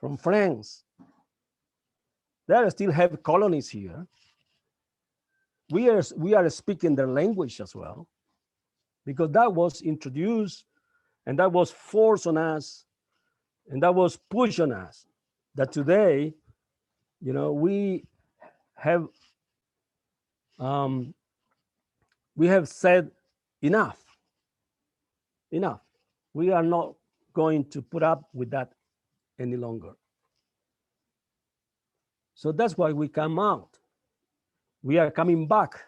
from France, they still have colonies here. We are speaking their language as well, because that was introduced and that was forced on us and that was pushed on us. That today, we have said enough. We are not going to put up with that any longer. So that's why we come out. We are coming back,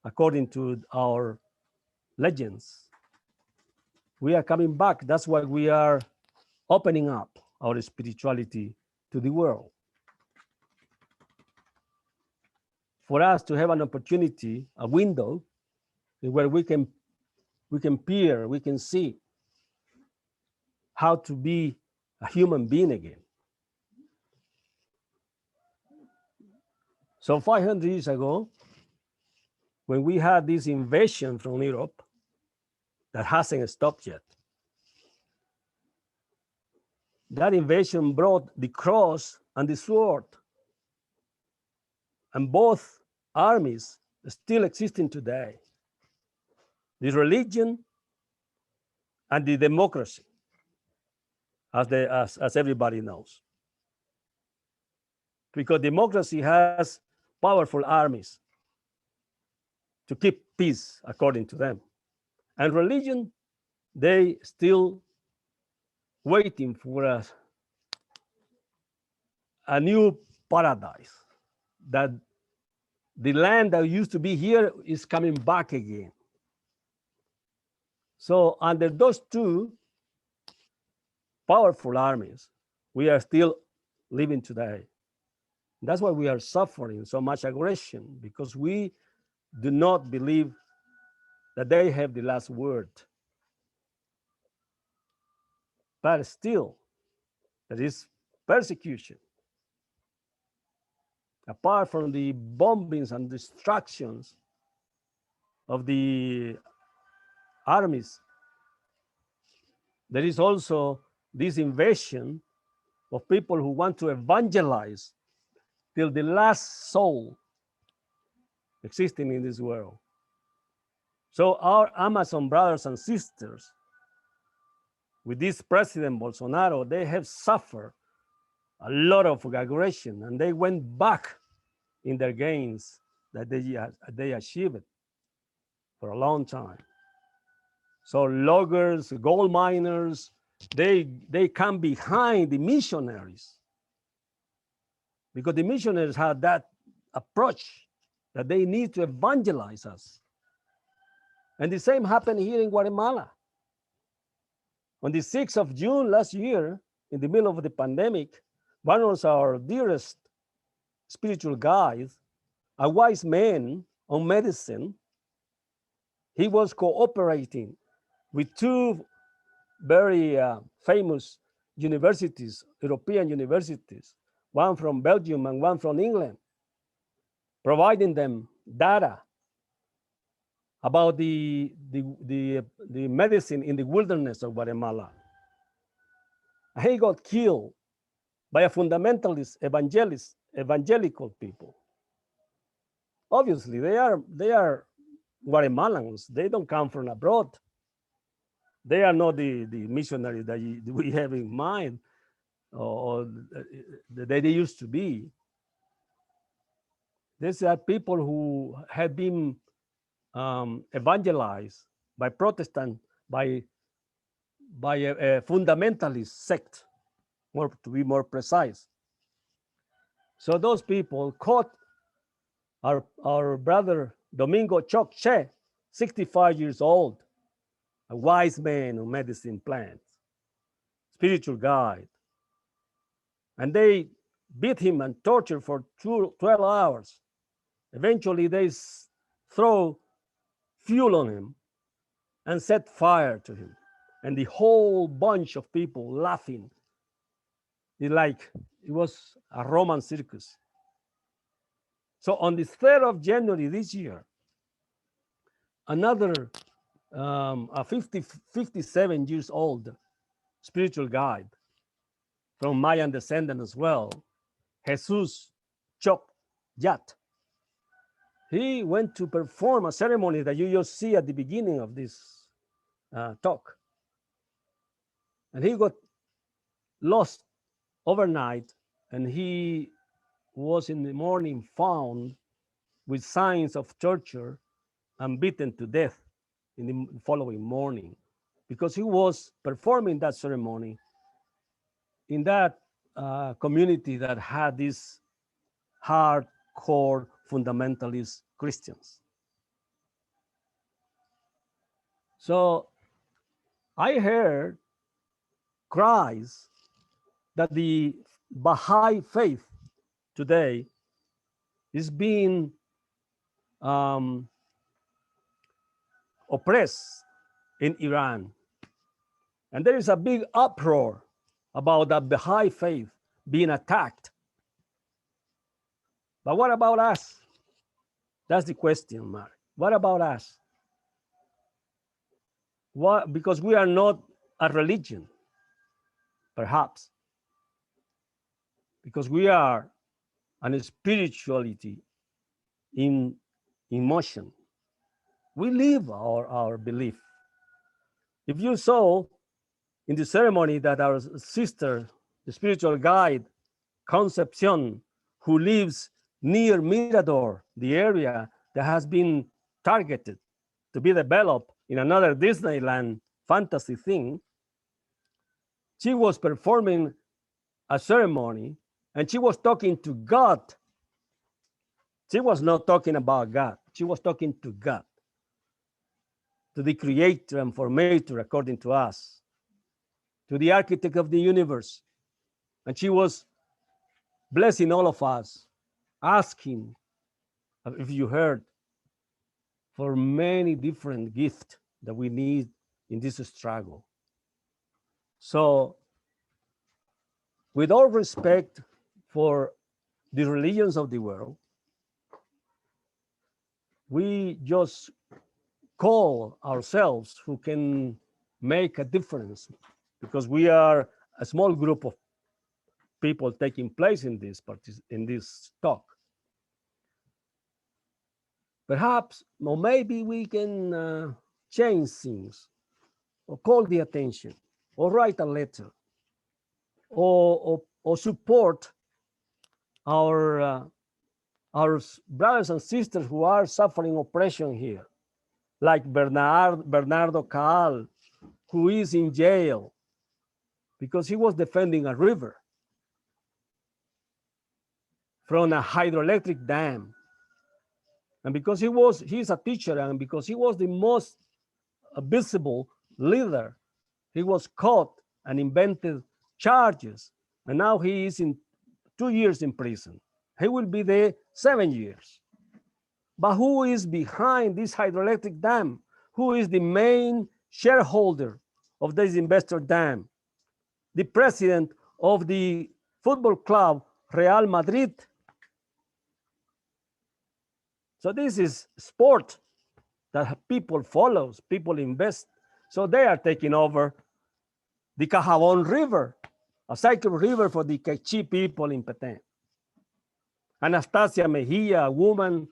according to our legends. We are coming back. That's why we are opening up our spirituality to the world. For us to have an opportunity, a window, where we can peer, we can see how to be a human being again. So 500 years ago, when we had this invasion from Europe that hasn't stopped yet, that invasion brought the cross and the sword. And both armies still existing today. The religion and the democracy, as everybody knows. Because democracy has powerful armies to keep peace, according to them. And religion, they still waiting for a new paradise, that the land that used to be here is coming back again. So under those two powerful armies, we are still living today. That's why we are suffering so much aggression, because we do not believe that they have the last word. But still, there is persecution. Apart from the bombings and destructions of the armies, there is also this invasion of people who want to evangelize till the last soul existing in this world. So our Amazon brothers and sisters, with this President Bolsonaro, they have suffered a lot of aggression, and they went back in their gains that they achieved for a long time. So loggers, gold miners, they come behind the missionaries, because the missionaries had that approach that they need to evangelize us. And the same happened here in Guatemala. On the 6th of June last year, in the middle of the pandemic, one of our dearest spiritual guides, a wise man on medicine, he was cooperating with two very famous universities, European universities, one from Belgium and one from England, providing them data about the medicine in the wilderness of Guatemala. He got killed by a fundamentalist evangelical people. Obviously, they are Guatemalans. They don't come from abroad. They are not the missionaries that we have in mind, or that they used to be. These are people who have been evangelized by Protestant, by a fundamentalist sect, to be more precise. So those people caught our brother Domingo Chokche, 65 years old, a wise man on medicine plants, spiritual guide. And they beat him and tortured for 12 hours. Eventually, they throw fuel on him and set fire to him. And the whole bunch of people laughing. It was a Roman circus. So on the 3rd of January this year, another a 57 years old spiritual guide from Mayan descendant as well, Jesus Chok Yat, he went to perform a ceremony that you just see at the beginning of this talk. And he got lost overnight, and he was in the morning found with signs of torture and beaten to death in the following morning, because he was performing that ceremony in that community that had these hardcore fundamentalist Christians. So I heard cries that the Baha'i faith today is being oppressed in Iran. And there is a big uproar about the Baha'i faith being attacked. But what about us? That's the question, Mark. What about us? What, because we are not a religion, perhaps. Because we are a spirituality in motion. We live our belief. If you saw in the ceremony that our sister, the spiritual guide, Concepcion, who lives near Mirador, the area that has been targeted to be developed in another Disneyland fantasy thing, She was performing a ceremony and she was talking to God. She was not talking about God. She was talking to God, to the creator and formator, according to us, to the architect of the universe. And she was blessing all of us, asking, if you heard, for many different gifts that we need in this struggle. So, with all respect for the religions of the world, we just call ourselves who can make a difference, because we are a small group of people taking place in this talk. Perhaps, or maybe we can change things, or call the attention, or write a letter, or support our brothers and sisters who are suffering oppression here, like Bernardo Caal, who is in jail because he was defending a river from a hydroelectric dam. And because he's a teacher, and because he was the most visible leader, he was caught and invented charges. And now he is in 2 years in prison. He will be there 7 years. But who is behind this hydroelectric dam? Who is the main shareholder of this investor dam? The president of the football club Real Madrid. So this is sport that people follows, people invest. So they are taking over the Cajabon River, a sacred river for the Quechua people in Petén. Anastasia Mejia, a woman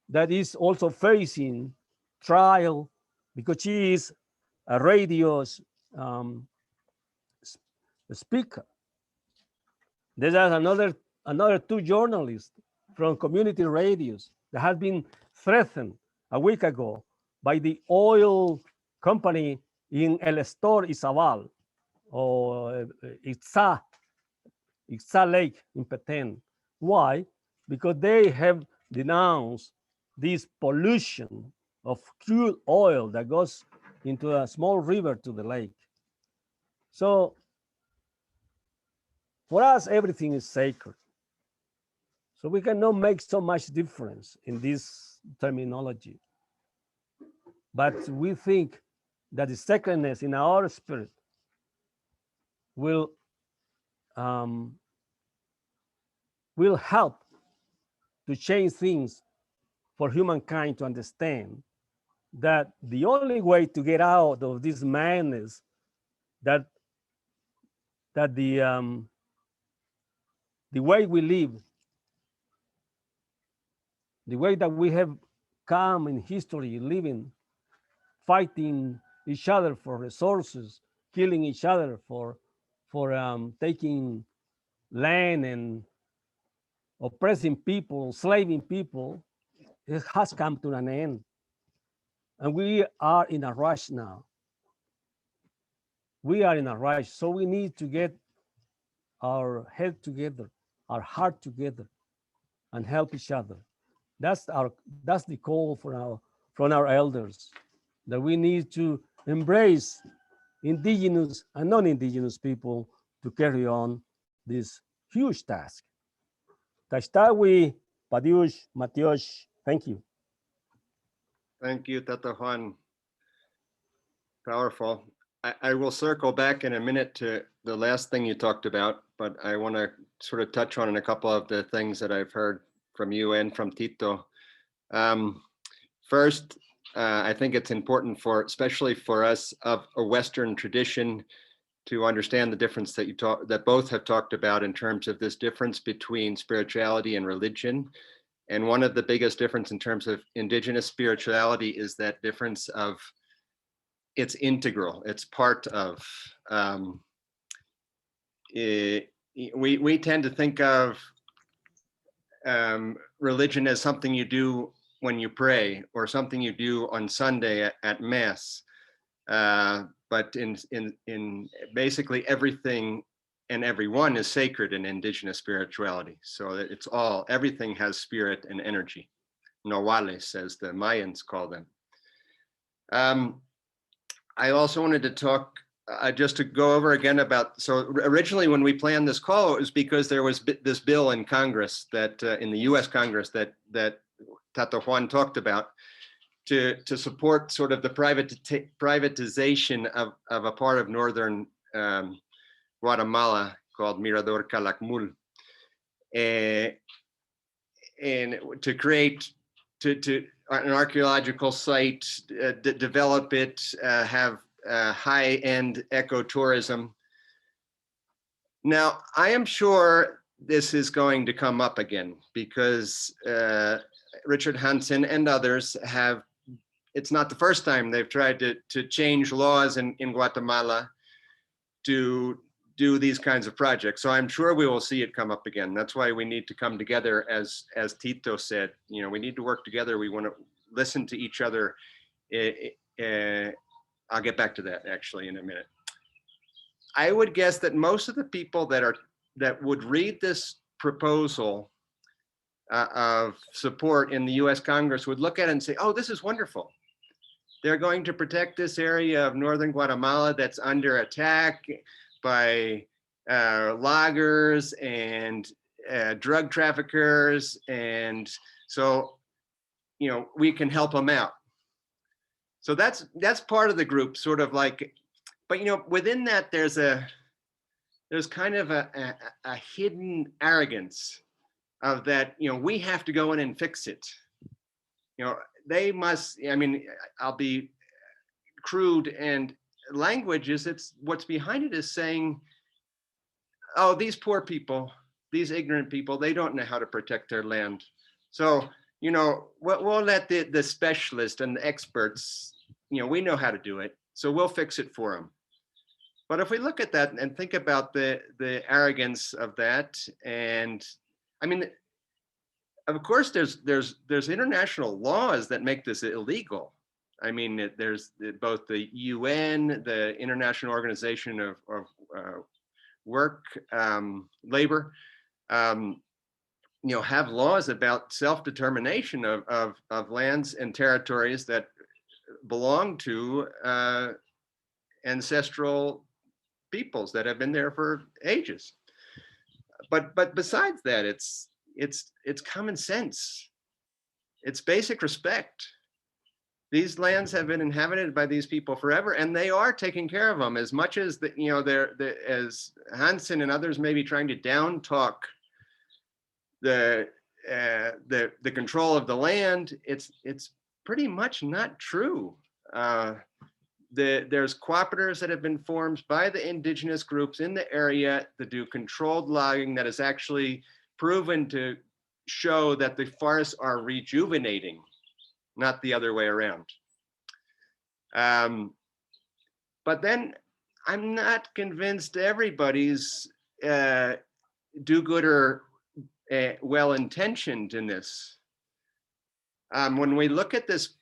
that is also facing trial because she is a radio speaker. There's another 2 journalists from community radios that had been threatened a week ago by the oil company in El Estor Izabal, or Itza Lake in Petén. Why? Because they have denounced this pollution of crude oil that goes into a small river to the lake. So for us, everything is sacred. So we cannot make so much difference in this terminology. But we think that the sacredness in our spirit will help to change things for humankind to understand that the only way to get out of this madness that the way we live, the way that we have come in history living, fighting each other for resources, killing each other for taking land and oppressing people, enslaving people, it has come to an end. And we are in a rush now. We are in a rush, so we need to get our head together, our heart together, and help each other. That's the call from our elders, that we need to embrace indigenous and non-indigenous people to carry on this huge task. Tashtawi, Padiush, Matiosh, thank you. Thank you, Tata Juan. Powerful. I will circle back in a minute to the last thing you talked about, but I want to sort of touch on a couple of the things that I've heard from you and from Tito. First, I think it's important especially for us of a Western tradition, to understand the difference that both have talked about in terms of this difference between spirituality and religion. And one of the biggest difference in terms of indigenous spirituality is that difference of it's integral. It's part of, we tend to think of religion as something you do when you pray, or something you do on Sunday at Mass. But but in basically everything and everyone is sacred in indigenous spirituality. So that it's all, everything has spirit and energy. Nahuales, as the Mayans call them. I also wanted to talk, just to go over again about, so originally when we planned this call, it was because there was this bill in Congress that, in the US Congress that Tato Juan talked about, to support sort of the privatization of a part of northern Guatemala called Mirador Calakmul, and to create an archaeological site, develop it, have high-end ecotourism. Now, I am sure this is going to come up again because Richard Hansen and others have, it's not the first time they've tried to change laws in Guatemala to do these kinds of projects. So I'm sure we will see it come up again. That's why we need to come together, as Tito said, you know, we need to work together. We want to listen to each other. I'll get back to that actually in a minute. I would guess that most of the people that would read this proposal of support in the US Congress would look at it and say, oh, this is wonderful. They're going to protect this area of northern Guatemala that's under attack by loggers and drug traffickers. And so, you know, we can help them out. So that's part of the group, sort of like, but you know, within that, there's kind of a hidden arrogance of that, you know, we have to go in and fix it. You know, they must, I mean, I'll be crude, and language is, it's what's behind it is saying, oh, these poor people, these ignorant people, they don't know how to protect their land. So, you know, we'll let the specialists and the experts, you know, we know how to do it, so we'll fix it for them. But if we look at that and think about the arrogance of that, and I mean, of course, there's international laws that make this illegal. I mean, there's both the UN, the International Organization of Work, Labor, you know, have laws about self-determination of lands and territories that belong to ancestral peoples that have been there for ages. But besides that, it's common sense. It's basic respect. These lands have been inhabited by these people forever, and they are taking care of them as much as the, you know, as Hansen and others may be trying to down talk the control of the land. It's pretty much not true. There's cooperatives that have been formed by the indigenous groups in the area that do controlled logging that is actually proven to show that the forests are rejuvenating, not the other way around. But then I'm not convinced everybody's do-gooder, well-intentioned in this. When we look at this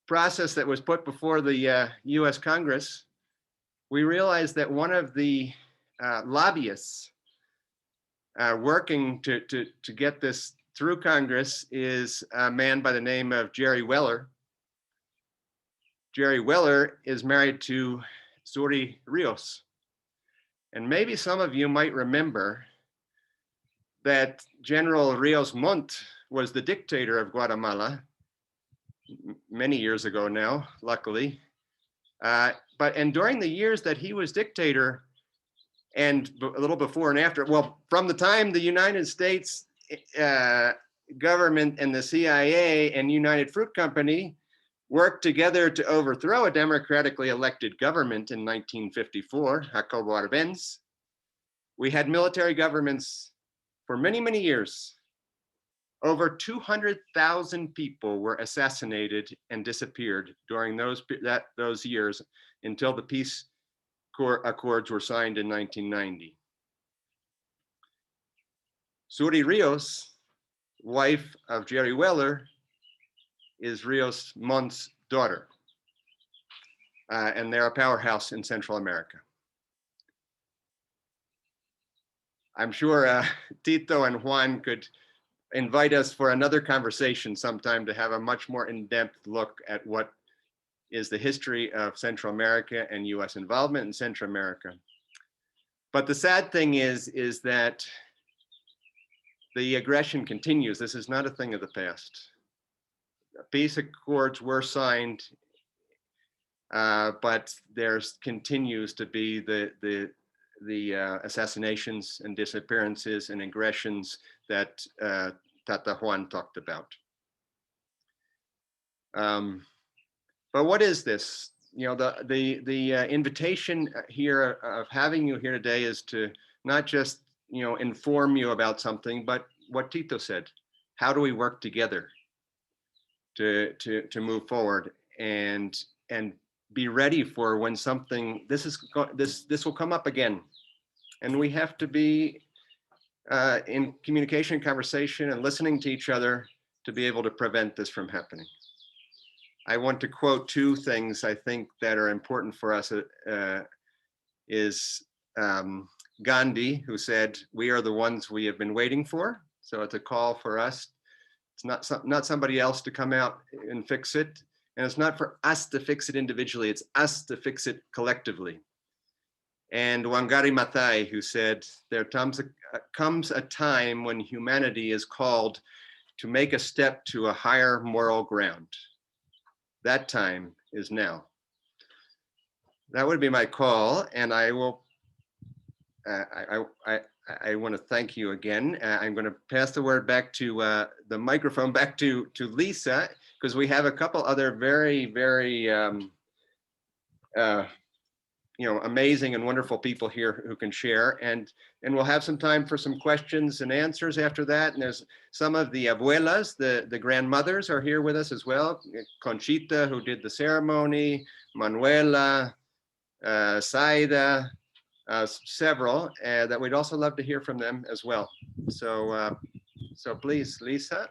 process that was put before the US Congress, we realize that one of the lobbyists working to get this through Congress is a man by the name of Jerry Weller. Jerry Weller is married to Suri Rios. And maybe some of you might remember that General Rios Montt was the dictator of Guatemala many years ago now, luckily. And during the years that he was dictator, and a little before and after, well, from the time the United States government and the CIA and United Fruit Company worked together to overthrow a democratically elected government in 1954, Jacobo Arbenz, we had military governments for many, many years. Over 200,000 people were assassinated and disappeared during those years until the peace accords were signed in 1990. Suri Rios, wife of Jerry Weller, is Rios Montt's daughter. and they're a powerhouse in Central America. I'm sure Tito and Juan could invite us for another conversation sometime to have a much more in-depth look at what is the history of Central America and US involvement in Central America. But the sad thing is that the aggression continues. This is not a thing of the past. Peace accords were signed, but there continues to be the assassinations and disappearances and aggressions that Tata Juan talked about. But what is this? You know, the invitation here of having you here today is to not just, you know, inform you about something, but what Tito said, how do we work together to move forward and be ready for when something, this will come up again. And we have to be in communication, conversation, and listening to each other to be able to prevent this from happening. I want to quote two things I think that are important for us is Gandhi, who said, "We are the ones we have been waiting for." So it's a call for us. It's not somebody else to come out and fix it. And it's not for us to fix it individually. It's us to fix it collectively. And Wangari Maathai, who said, there comes a time when humanity is called to make a step to a higher moral ground. That time is now. That would be my call, and I will. I want to thank you again. I'm going to pass the word back to the microphone back to Lisa, because we have a couple other very, very you know, amazing and wonderful people here who can share, and we'll have some time for some questions and answers after that. And there's some of the abuelas, the grandmothers are here with us as well. Conchita, who did the ceremony, Manuela, Saida, several that we'd also love to hear from them as well. So so please, Lisa,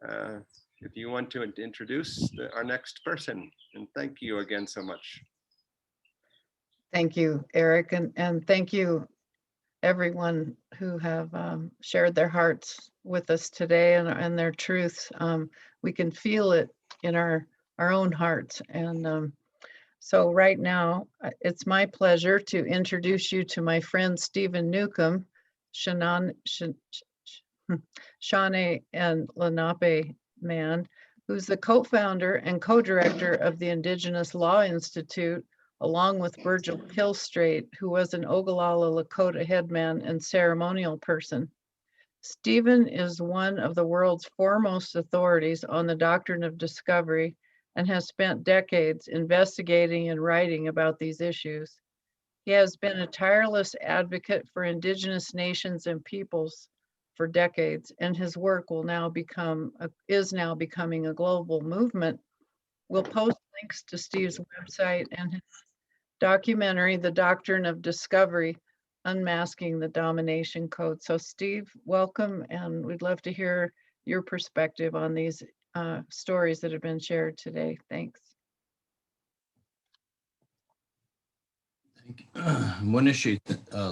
if you want to introduce our next person, and thank you again so much. Thank you, Eric, and thank you everyone who have shared their hearts with us today and their truths. We can feel it in our own hearts. And so right now, it's my pleasure to introduce you to my friend Stephen Newcomb, Shawnee and Lenape man, who's the co-founder and co-director of the Indigenous Law Institute, along with Virgil Pilstraight, who was an Ogallala Lakota headman and ceremonial person. Stephen is one of the world's foremost authorities on the doctrine of discovery and has spent decades investigating and writing about these issues. He has been a tireless advocate for Indigenous nations and peoples for decades, and his work is now becoming a global movement. We'll post links to Steve's website and his documentary, The Doctrine of Discovery, Unmasking the Domination Code. So Steve, welcome, and we'd love to hear your perspective on these stories that have been shared today. Thanks. Thank you. Munishi,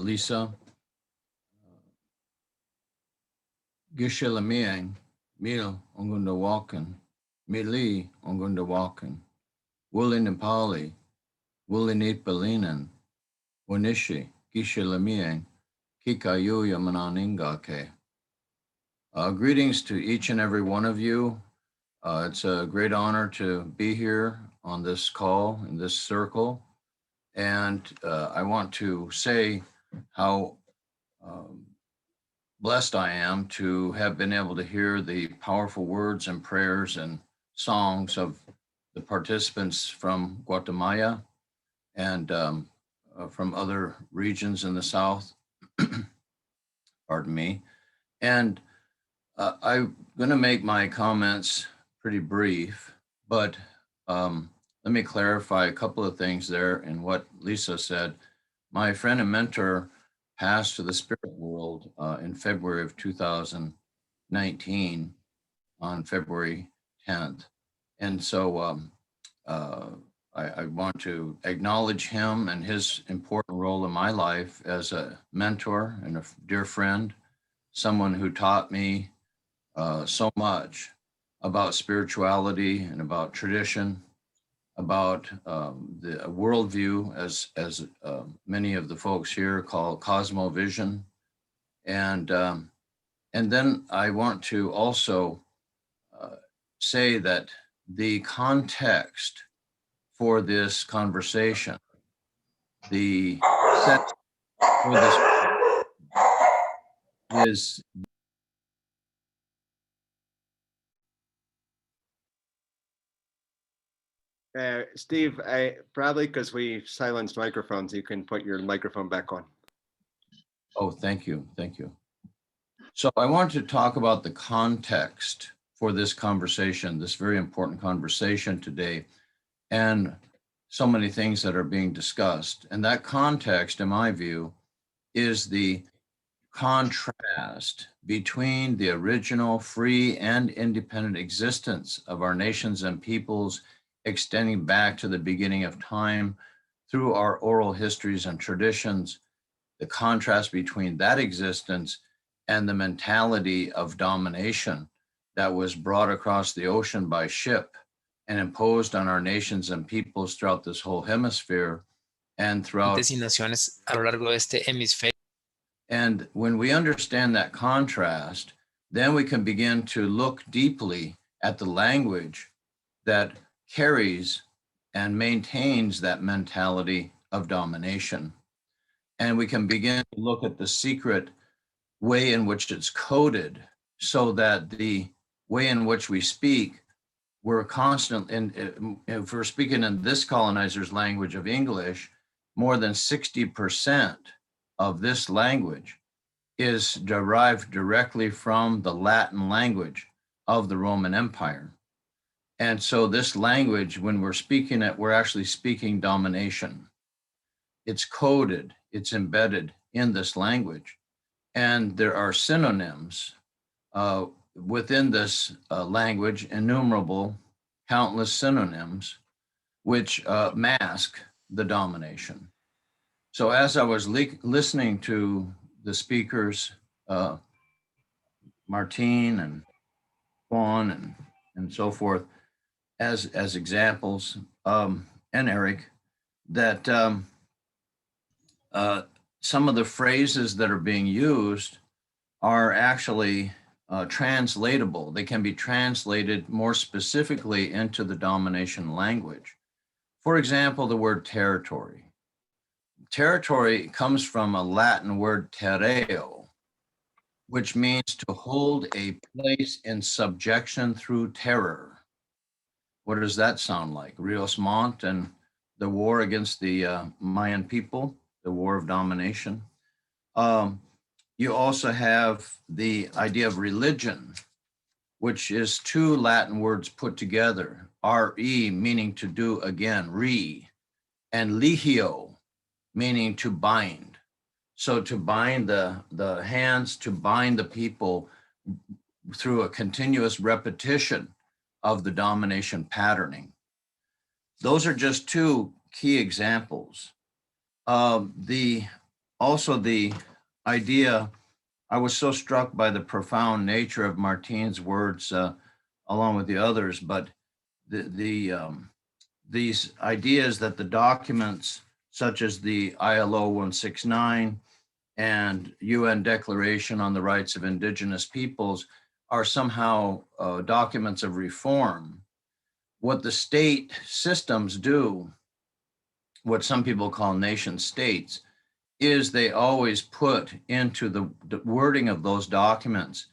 Lisa. Gishelamiang, Mil Ongunda Walken, Mili Ongunda Walken, Wuli Nepali, Wuli Nit Belinan, Wanishi, Gishelamiang, Kikayu Yamananingake. Greetings to each and every one of you. It's a great honor to be here on this call, in this circle. And I want to say how blessed I am to have been able to hear the powerful words and prayers and songs of the participants from Guatemala and from other regions in the South. Pardon me. And I'm going to make my comments pretty brief, but let me clarify a couple of things there in what Lisa said. My friend and mentor passed to the spirit world in February of 2019 on February 10th. And so I want to acknowledge him and his important role in my life as a mentor and a dear friend, someone who taught me so much about spirituality and about tradition, about the worldview, as many of the folks here call cosmovision. And then I want to also say that the context for this conversation, the set for this is Steve, I probably because we silenced microphones, you can put your microphone back on. Oh, thank you. Thank you. So I want to talk about the context for this conversation, this very important conversation today, and so many things that are being discussed. And that context, in my view, is the contrast between the original free and independent existence of our nations and peoples extending back to the beginning of time through our oral histories and traditions, the contrast between that existence and the mentality of domination that was brought across the ocean by ship and imposed on our nations and peoples throughout this whole hemisphere and throughout. Y naciones a lo largo de este hemisferio. And when we understand that contrast, then we can begin to look deeply at the language that carries and maintains that mentality of domination. And we can begin to look at the secret way in which it's coded so that the way in which we speak, we're constant, and if we're speaking in this colonizer's language of English, more than 60% of this language is derived directly from the Latin language of the Roman Empire. And so this language, when we're speaking it, we're actually speaking domination. It's coded, it's embedded in this language. And there are synonyms within this language, innumerable, countless synonyms, which mask the domination. So as I was listening to the speakers, Martine and Juan and so forth, as examples, and Eric, that some of the phrases that are being used are actually translatable. They can be translated more specifically into the domination language. For example, the word territory. Territory comes from a Latin word terreo, which means to hold a place in subjection through terror. What does that sound like? Rios Montt and the war against the Mayan people, the war of domination. You also have the idea of religion, which is two Latin words put together, re, meaning to do again, and ligio, meaning to bind. So to bind the hands, to bind the people through a continuous repetition of the domination patterning. Those are just two key examples. Also the idea, I was so struck by the profound nature of Martine's words, along with the others, but these ideas that the documents such as the ILO 169 and UN Declaration on the Rights of Indigenous Peoples are somehow documents of reform. What the state systems do, what some people call nation states, is they always put into the wording of those documents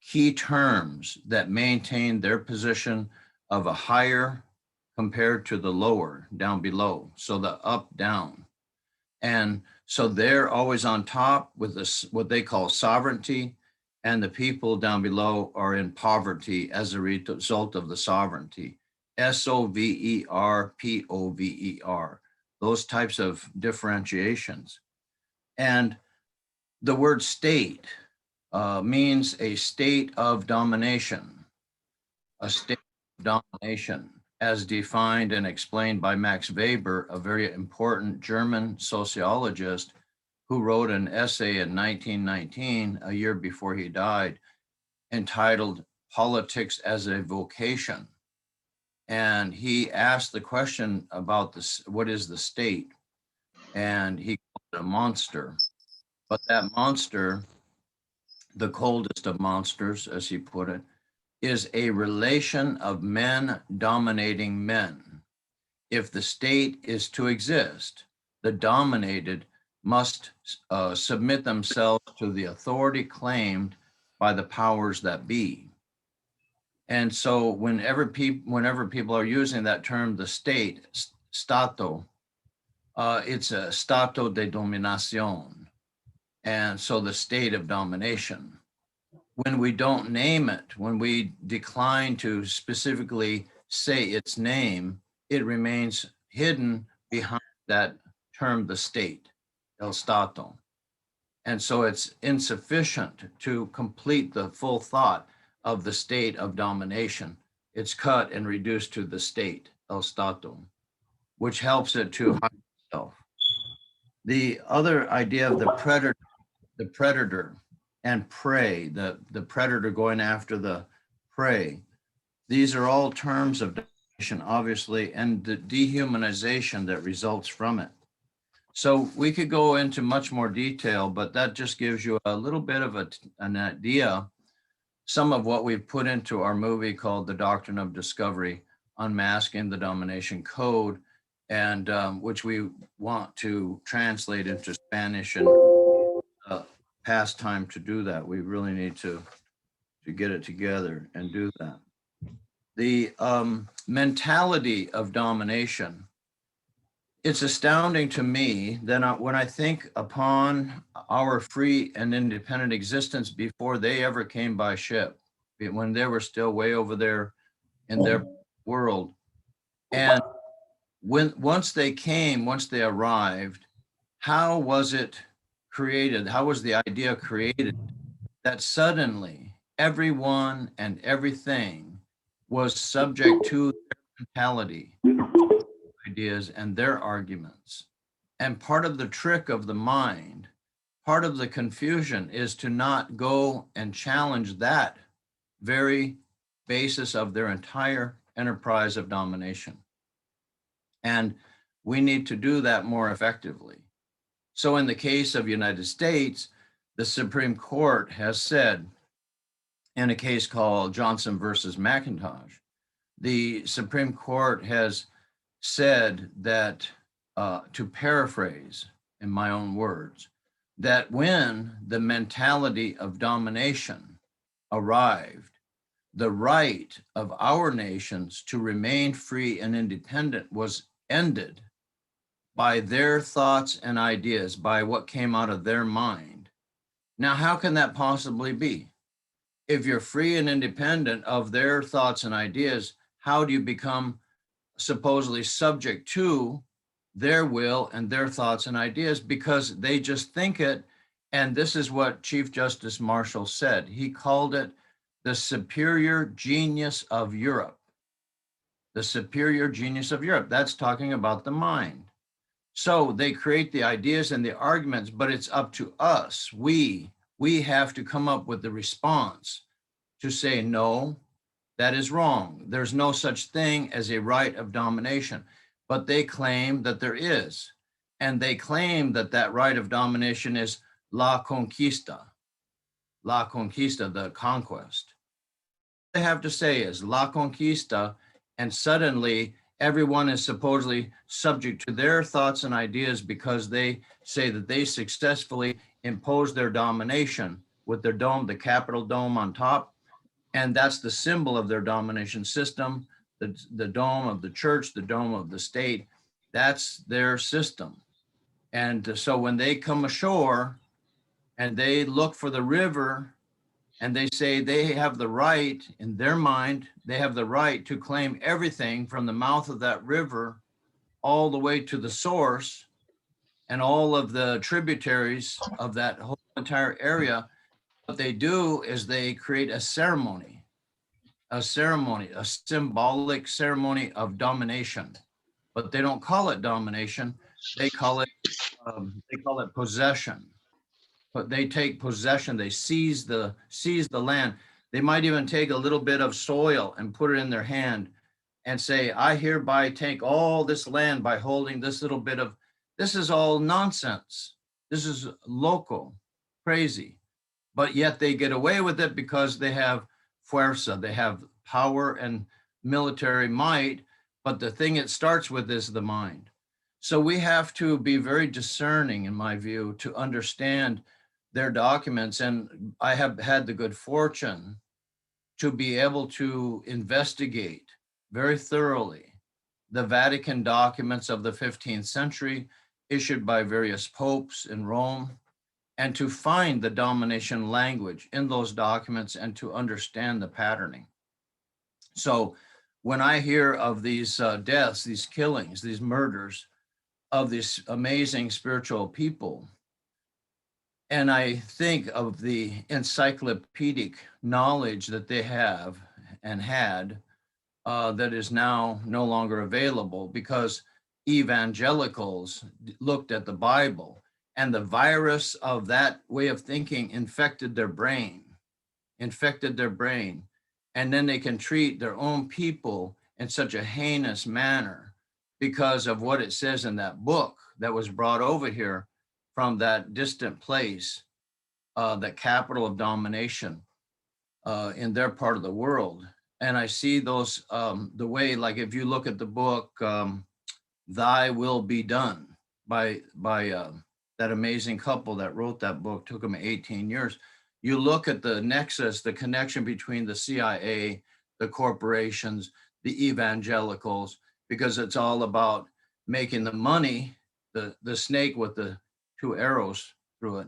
key terms that maintain their position of a higher compared to the lower, down below, so the up, down. And so they're always on top with this, what they call sovereignty, and the people down below are in poverty as a result of the sovereignty. SOVER, those types of differentiations. And the word state means a state of domination, a state of domination. as defined and explained by Max Weber, a very important German sociologist who wrote an essay in 1919, a year before he died, entitled Politics as a Vocation. And he asked the question about this, what is the state? And he called it a monster. But that monster, the coldest of monsters, as he put it, is a relation of men dominating men. If the state is to exist, the dominated must submit themselves to the authority claimed by the powers that be. And so whenever people are using that term, the state, stato, it's a stato de dominación. And so the state of domination. When we don't name it, when we decline to specifically say its name, it remains hidden behind that term, the state, el stato. And so it's insufficient to complete the full thought of the state of domination. It's cut and reduced to the state, el stato, which helps it to hide itself. The other idea of the predator and prey, the predator going after the prey, these are all terms of domination, obviously, and the dehumanization that results from it. So we could go into much more detail, but that just gives you a little bit of an idea, some of what we've put into our movie called The Doctrine of Discovery, Unmasking the Domination Code, and which we want to translate into Spanish and past time to do that. We really need to get it together and do that. The mentality of domination, it's astounding to me that when I think upon our free and independent existence before they ever came by ship, when they were still way over there in their world, and once they came, once they arrived, how was it created? How was the idea created that suddenly everyone and everything was subject to their mentality, ideas, and their arguments? And part of the trick of the mind, part of the confusion is to not go and challenge that very basis of their entire enterprise of domination. And we need to do that more effectively. So in the case of United States, the Supreme Court has said, in a case called Johnson versus McIntosh, the Supreme Court has said that, to paraphrase in my own words, that when the mentality of domination arrived, the right of our nations to remain free and independent was ended by their thoughts and ideas, by what came out of their mind. Now, how can that possibly be? If you're free and independent of their thoughts and ideas, how do you become supposedly subject to their will and their thoughts and ideas? Because they just think it. And this is what Chief Justice Marshall said. He called it the superior genius of Europe. The superior genius of Europe. That's talking about the mind. So they create the ideas and the arguments, but it's up to us. We have to come up with the response to say, no, that is wrong. There's no such thing as a right of domination, but they claim that there is. And they claim that that right of domination is la conquista, the conquest. What they have to say is la conquista, and suddenly everyone is supposedly subject to their thoughts and ideas because they say that they successfully imposed their domination with their dome, the Capitol dome on top. And that's the symbol of their domination system, the dome of the church, the dome of the state. That's their system. And so when they come ashore and they look for the river and they say they have the right, in their mind, they have the right to claim everything from the mouth of that river all the way to the source and all of the tributaries of that whole entire area. What they do is they create a ceremony a ceremony, a symbolic ceremony of domination, but they don't call it domination. They call it possession. But they take possession. They seize the land. They might even take a little bit of soil and put it in their hand and say, I hereby take all this land by holding this little bit of, this is all nonsense. This is local, crazy. But yet they get away with it because they have fuerza, they have power and military might. But the thing it starts with is the mind. So we have to be very discerning, in my view, to understand their documents. And I have had the good fortune to be able to investigate very thoroughly the Vatican documents of the 15th century issued by various popes in Rome, and to find the domination language in those documents and to understand the patterning. So when I hear of these deaths, these killings, these murders of these amazing spiritual people, and I think of the encyclopedic knowledge that they have and had that is now no longer available because evangelicals looked at the Bible and the virus of that way of thinking infected their brain. And then they can treat their own people in such a heinous manner because of what it says in that book that was brought over here from that distant place, the capital of domination in their part of the world. And I see those, the way, like if you look at the book, Thy Will Be Done by that amazing couple that wrote that book, took them 18 years. You look at the nexus, the connection between the CIA, the corporations, the evangelicals, because it's all about making the money, the snake with the 2 arrows through it,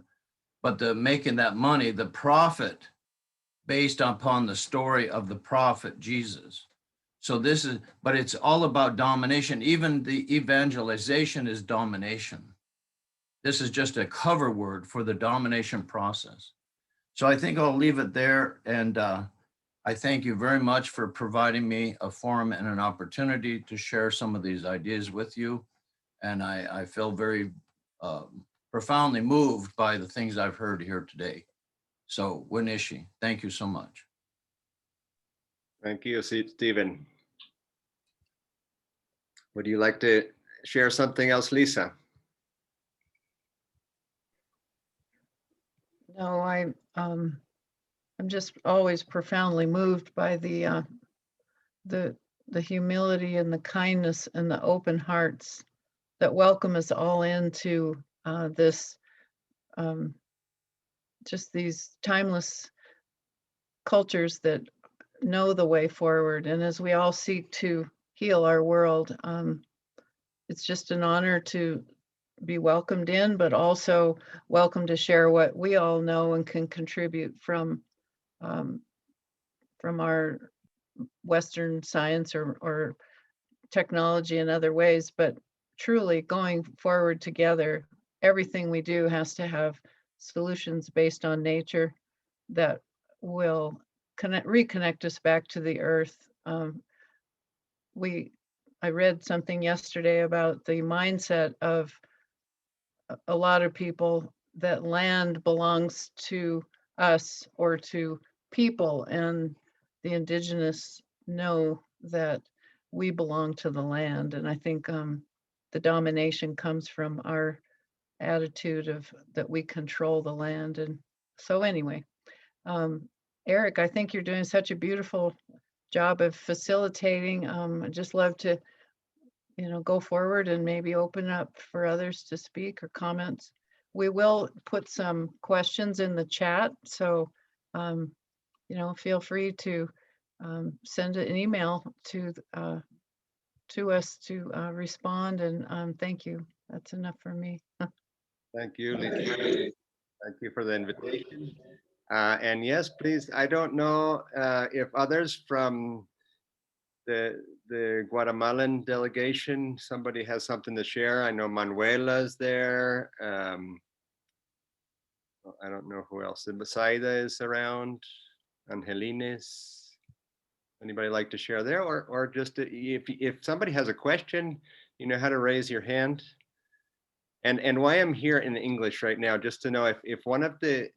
but making that money, the profit based upon the story of the prophet Jesus. So this is, but it's all about domination. Even the evangelization is domination. This is just a cover word for the domination process. So I think I'll leave it there. And I thank you very much for providing me a forum and an opportunity to share some of these ideas with you. And I feel very profoundly moved by the things I've heard here today. So Winishi, thank you so much. Thank you, Stephen. Would you like to share something else, Lisa? No, I'm just always profoundly moved by the humility and the kindness and the open hearts that welcome us all into this, just these timeless cultures that know the way forward. And as we all seek to heal our world, it's just an honor to be welcomed in, but also welcome to share what we all know and can contribute from our Western science or technology in other ways. But truly going forward together, everything we do has to have solutions based on nature that will reconnect us back to the earth. I read something yesterday about the mindset of a lot of people that land belongs to us or to people, and the indigenous know that we belong to the land. And I think the domination comes from our attitude of that we control the land. And so anyway, Eric, I think you're doing such a beautiful job of facilitating. I'd just love to, go forward and maybe open up for others to speak or comments. We will put some questions in the chat, so feel free to send an email to us to respond. And thank you. That's enough for me. Thank you, Lisa. Thank you for the invitation. And yes, please, I don't know if others from the Guatemalan delegation, somebody has something to share. I know Manuela's there. I don't know who else. Basaida is around. Angelines. Anybody like to share there, or just if somebody has a question, you know how to raise your hand. And why I'm here in English right now, just to know if one of the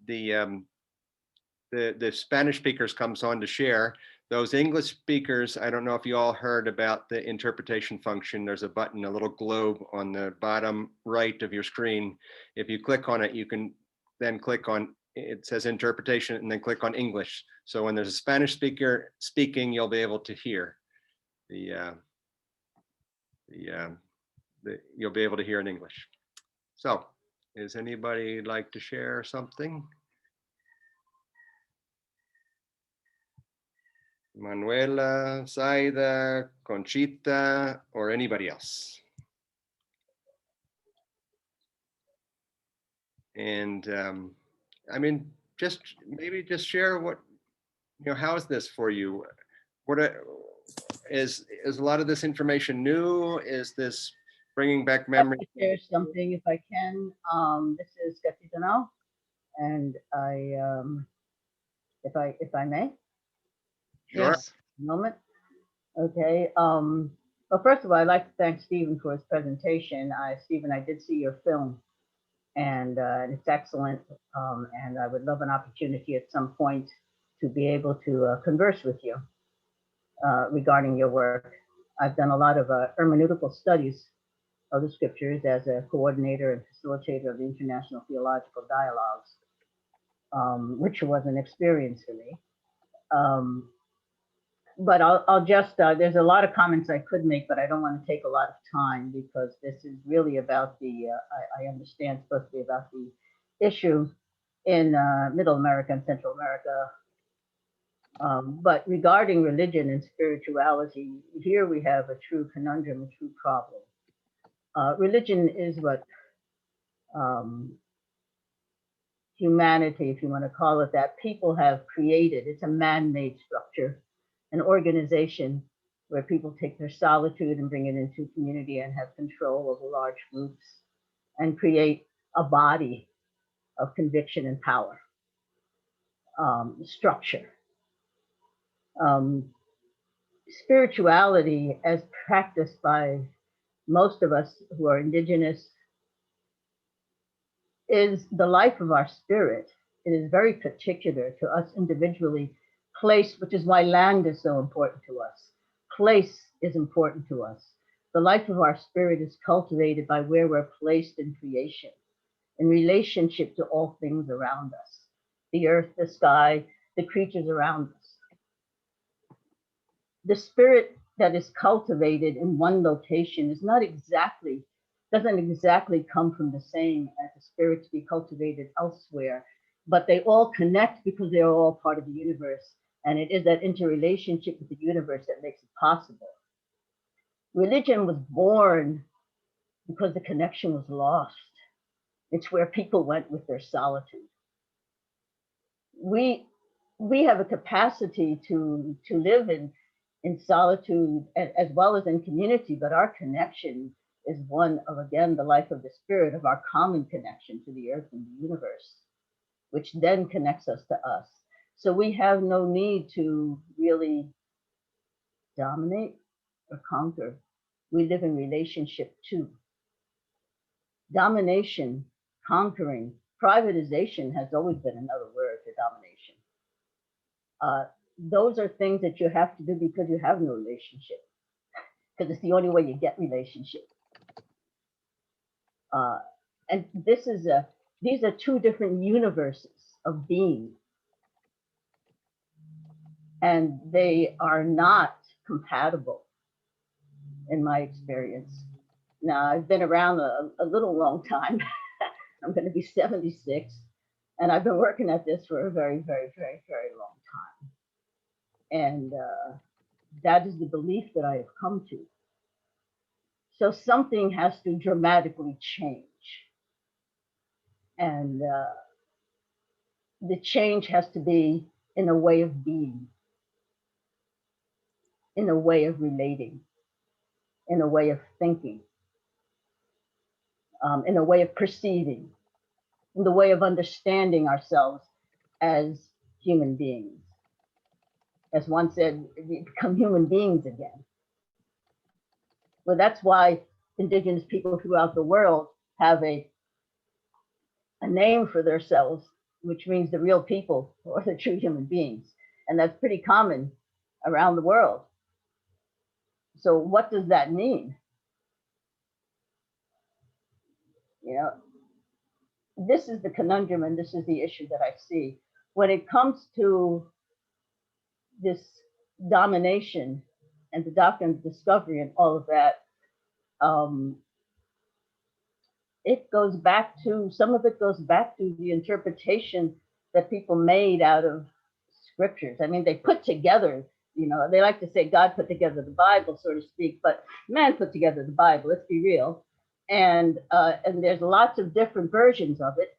Spanish speakers comes on to share, those English speakers, I don't know if you all heard about the interpretation function. There's a button, a little globe on the bottom right of your screen. If you click on it, you can then click on, it says interpretation, and then click on English. So when there's a Spanish speaker speaking, you'll be able to hear you'll be able to hear in English. So is anybody like to share something? Manuela, Zaida, Conchita, or anybody else? And I mean, maybe just share what, how is this for you? Is a lot of this information new? Is this bringing back memory? I'd like to share something if I can. This is Capitano, and if I may. Sure. Yes. Moment. Okay. Well, first of all, I'd like to thank Stephen for his presentation. Stephen, I did see your film, and it's excellent. And I would love an opportunity at some point to be able to converse with you regarding your work. I've done a lot of hermeneutical studies of the scriptures as a coordinator and facilitator of the International Theological Dialogues, which was an experience for me. But I'll just, there's a lot of comments I could make, but I don't want to take a lot of time because this is really about I understand, supposed to be about the issue in Middle America and Central America. But regarding religion and spirituality, here we have a true conundrum, a true problem. Religion is what humanity, if you want to call it that, people have created. It's a man-made structure, an organization where people take their solitude and bring it into community and have control over large groups and create a body of conviction and power, structure. Spirituality, as practiced by most of us who are indigenous, is the life of our spirit. It is very particular to us individually. Place, which is why land is so important to us. Place is important to us. The life of our spirit is cultivated by where we're placed in creation, in relationship to all things around us, the earth, the sky, the creatures around us. The spirit that is cultivated in one location is doesn't exactly come from the same as the spirit to be cultivated elsewhere, but they all connect because they are all part of the universe. And it is that interrelationship with the universe that makes it possible. Religion was born because the connection was lost. It's where people went with their solitude. We have a capacity to live in solitude as well as in community, but our connection is one of, again, the life of the spirit, of our common connection to the earth and the universe, which then connects us to us. So we have no need to really dominate or conquer. We live in relationship to. Domination, conquering, privatization has always been another word for domination. Those are things that you have to do because you have no relationship, because it's the only way you get relationship. And these are two different universes of being, and they are not compatible in my experience. Now, I've been around a little long time. I'm going to be 76, and I've been working at this for a very, very, very, very long time. And that is the belief that I have come to. So something has to dramatically change. And the change has to be in a way of being, in a way of relating, in a way of thinking, in a way of perceiving, in the way of understanding ourselves as human beings. as one said, become human beings again. Well, that's why indigenous people throughout the world have a name for themselves, which means the real people or the true human beings. And that's pretty common around the world. So what does that mean? You know, this is the conundrum and this is the issue that I see. When it comes to this domination and the doctrine of discovery and all of that, it goes back to, some of it goes back to the interpretation that people made out of scriptures. I mean, they put together, you know, they like to say God put together the Bible, so to speak, but man put together the Bible, let's be real. And there's lots of different versions of it.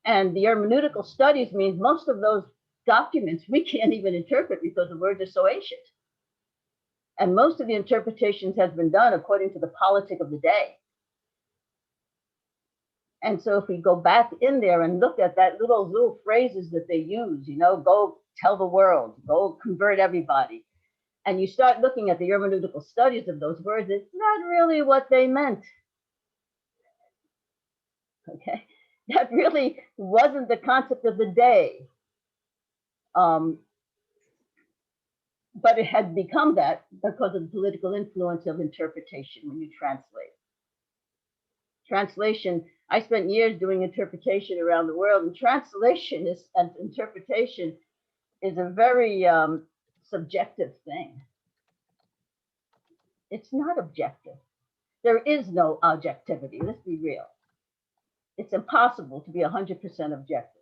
And the hermeneutical studies means most of those documents we can't even interpret because the words are so ancient. And most of the interpretations has been done according to the politic of the day. And so if we go back in there and look at that little phrases that they use, you know, go tell the world, go convert everybody. And you start looking at the hermeneutical studies of those words, it's not really what they meant. Okay, that really wasn't the concept of the day. But it had become that because of the political influence of interpretation when you translate. Translation, I spent years doing interpretation around the world, and translation and interpretation is a very subjective thing. It's not objective. There is no objectivity, let's be real. It's impossible to be 100% objective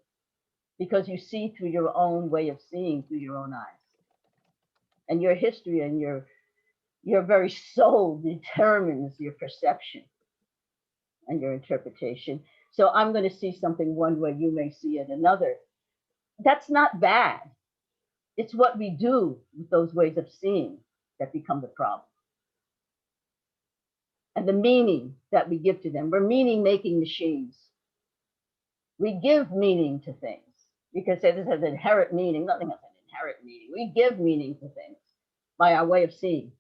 because you see through your own way of seeing through your own eyes. And your history and your very soul determines your perception and your interpretation. So I'm going to see something one way, you may see it another. That's not bad. It's what we do with those ways of seeing that become the problem. And the meaning that we give to them. We're meaning-making machines. We give meaning to things. You can say this has inherent meaning. Nothing has an inherent meaning. We give meaning to things by our way of seeing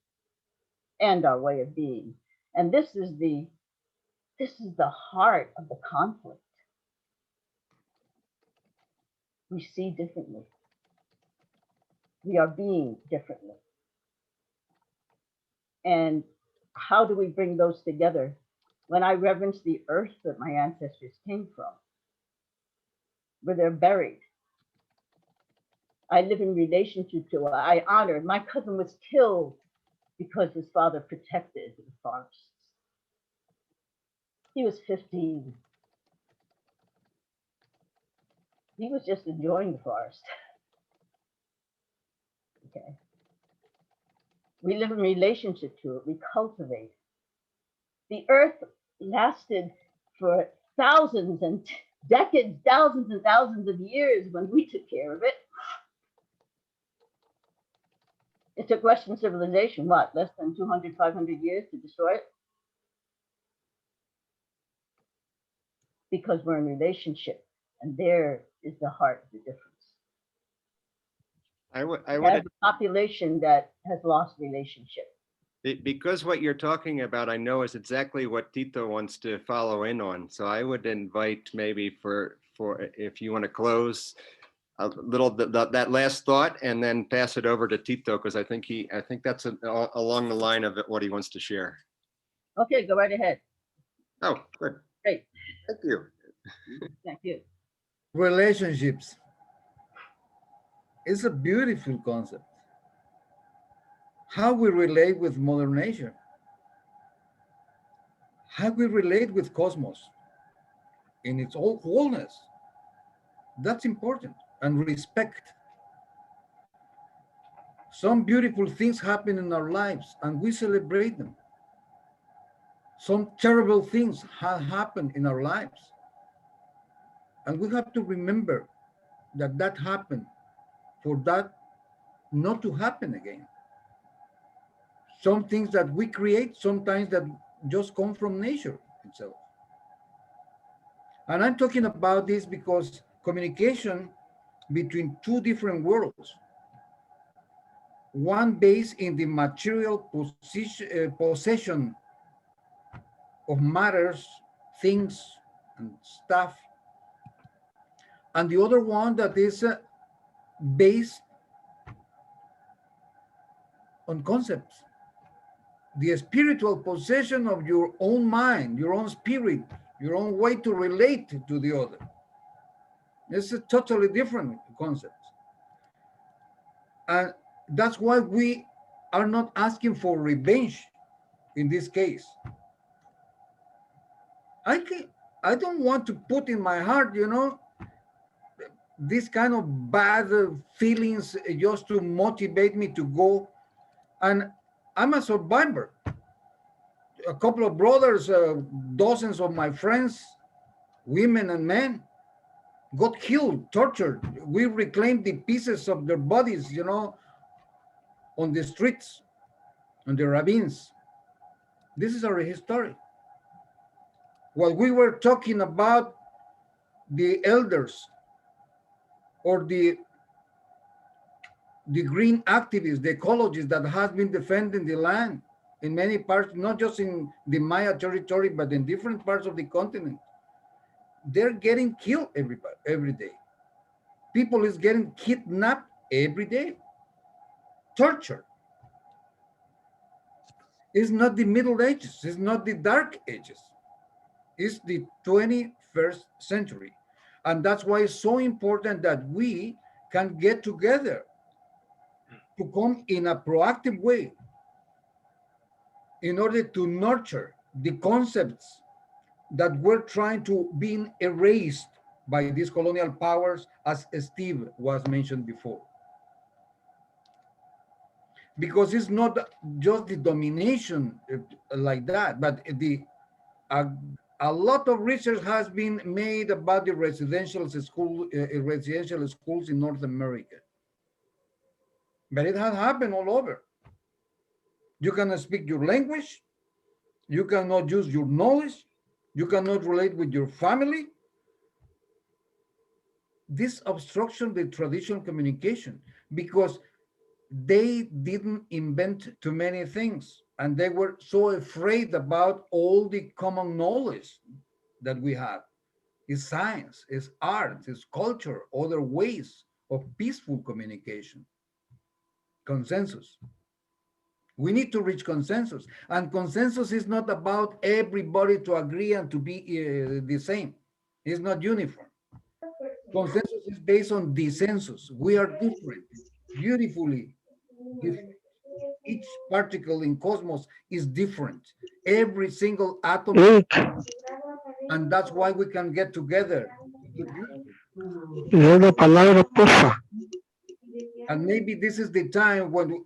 and our way of being. And this is the heart of the conflict. We see differently. We are being differently. And how do we bring those together? When I reverence the earth that my ancestors came from, where they're buried, I live in relationship to it. I honor. My cousin was killed because his father protected the forests. He was 15. He was just enjoying the forest. Okay. We live in relationship to it. We cultivate. The earth lasted for thousands and decades, thousands and thousands of years when we took care of it. It took Western civilization, what, less than 200, 500 years to destroy it? Because we're in relationship, and there is the heart of the difference. I would a population that has lost relationship. Because what you're talking about, I know, is exactly what Tito wants to follow in on. So I would invite maybe for if you want to close a little that last thought and then pass it over to Tito, because I think that's along the line of what he wants to share. Okay, go right ahead. Oh, good. Great. Thank you. Thank you. Relationships. It's a beautiful concept. How we relate with Mother Nature. How we relate with cosmos in its all wholeness. That's important. And respect. Some beautiful things happen in our lives and we celebrate them. Some terrible things have happened in our lives. And we have to remember that that happened for that not to happen again. Some things that we create, sometimes that just come from nature itself. And I'm talking about this because communication between two different worlds, one based in the material possession of matters, things, and stuff, and the other one that is based on concepts. The spiritual possession of your own mind, your own spirit, your own way to relate to the other. This is a totally different concept. And that's why we are not asking for revenge in this case. I don't want to put in my heart, this kind of bad feelings just to motivate me to go. And I'm a survivor. A couple of brothers, dozens of my friends, women and men, got killed, tortured. We reclaimed the pieces of their bodies, on the streets, on the ravines. This is our history. While we were talking about the elders or the green activists, the ecologists that have been defending the land in many parts, not just in the Maya territory, but in different parts of the continent, they're getting killed every day. People is getting kidnapped every day, tortured. It's not the Middle Ages, it's not the Dark Ages. It's the 21st century. And that's why it's so important that we can get together to come in a proactive way in order to nurture the concepts that were trying to be erased by these colonial powers, as Steve was mentioned before. Because it's not just the domination like that, but a lot of research has been made about the residential schools in North America. But it has happened all over. You cannot speak your language. You cannot use your knowledge. You cannot relate with your family. This obstruction the traditional communication, because they didn't invent too many things, and they were so afraid about all the common knowledge that we have. It's science, it's art, it's culture, other ways of peaceful communication. Consensus. We need to reach consensus, and consensus is not about everybody to agree and to be the same. It's not uniform. Consensus is based on dissensus. We are different, beautifully different. Each particle in cosmos is different. Every single atom, and that's why we can get together. And maybe this is the time when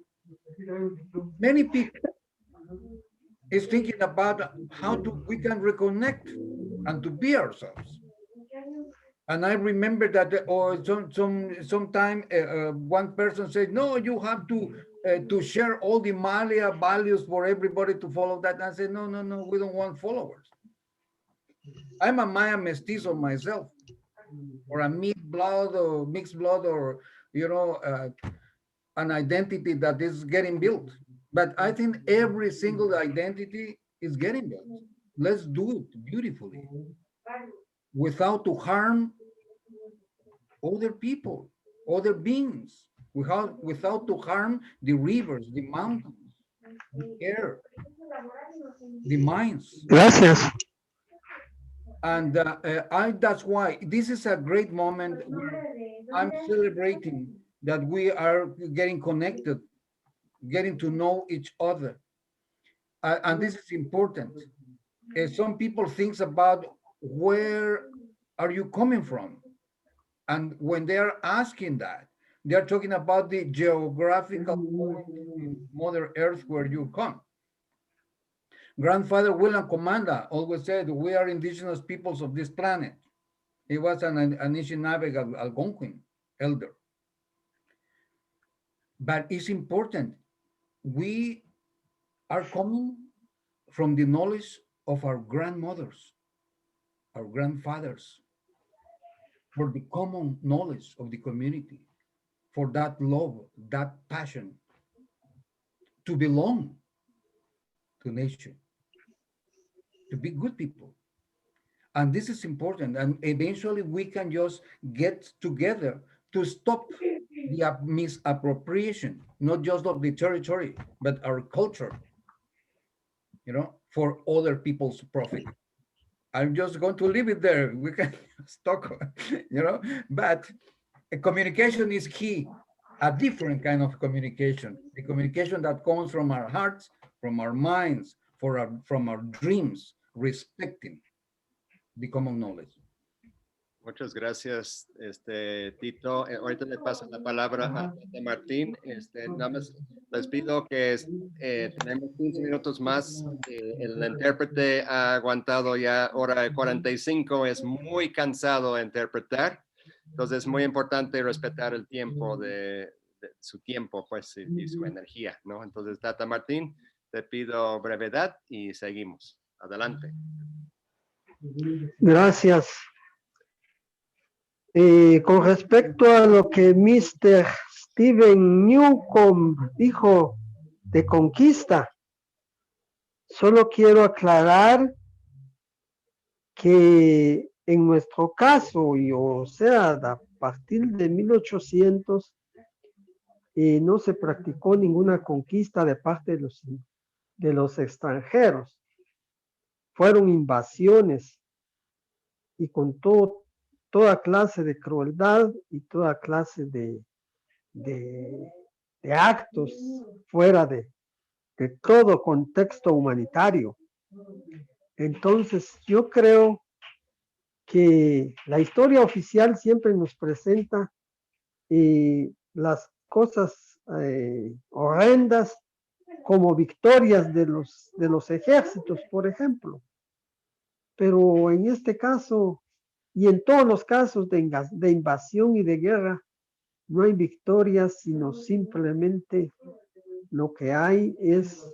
many people is thinking about how we can reconnect and to be ourselves. And I remember that, or sometime one person said, "No, you have to share all the Maya values for everybody to follow that." And I said, "No, no, no, we don't want followers. I'm a Maya mestizo myself, or a mixed blood, or an identity that is getting built. But I think every single identity is getting built. Let's do it beautifully, without to harm other people, other beings, without to harm the rivers, the mountains, the air, the mines. Gracias. And that's why this is a great moment where I'm celebrating that we are getting connected, getting to know each other. And this is important. Some people think about where are you coming from? And when they are asking that, they are talking about the geographical point in Mother Earth where you come. Grandfather William Comanda always said, "We are indigenous peoples of this planet." He was an Anishinaabe Algonquin elder. But it's important. We are coming from the knowledge of our grandmothers, our grandfathers, for the common knowledge of the community, for that love, that passion. to belong to nature, to be good people. And this is important. And eventually we can just get together to stop the misappropriation, not just of the territory, but our culture, for other people's profit. I'm just going to leave it there. We can talk, but communication is key, a different kind of communication, the communication that comes from our hearts, from our minds, from our dreams, respecting the common knowledge. Muchas gracias, Tito. Ahorita le paso la palabra a Tata Martín. Nada más les pido que tenemos 15 minutos más. El intérprete ha aguantado ya hora 45. Es muy cansado de interpretar. Entonces es muy importante respetar el tiempo de su tiempo, pues, y su energía, ¿no? Entonces, Tata Martín, te pido brevedad y seguimos. Adelante. Gracias. Con respecto a lo que Mr. Steven Newcomb dijo de conquista, solo quiero aclarar que en nuestro caso, o sea, a partir de 1800, no se practicó ninguna conquista de parte de los extranjeros. Fueron invasiones y con toda clase de crueldad y toda clase de actos fuera de todo contexto humanitario. Entonces, yo creo que la historia oficial siempre nos presenta las cosas horrendas como victorias de los ejércitos, por ejemplo. Pero en este caso, y en todos los casos de invasión y de guerra, no hay victorias, sino simplemente lo que hay es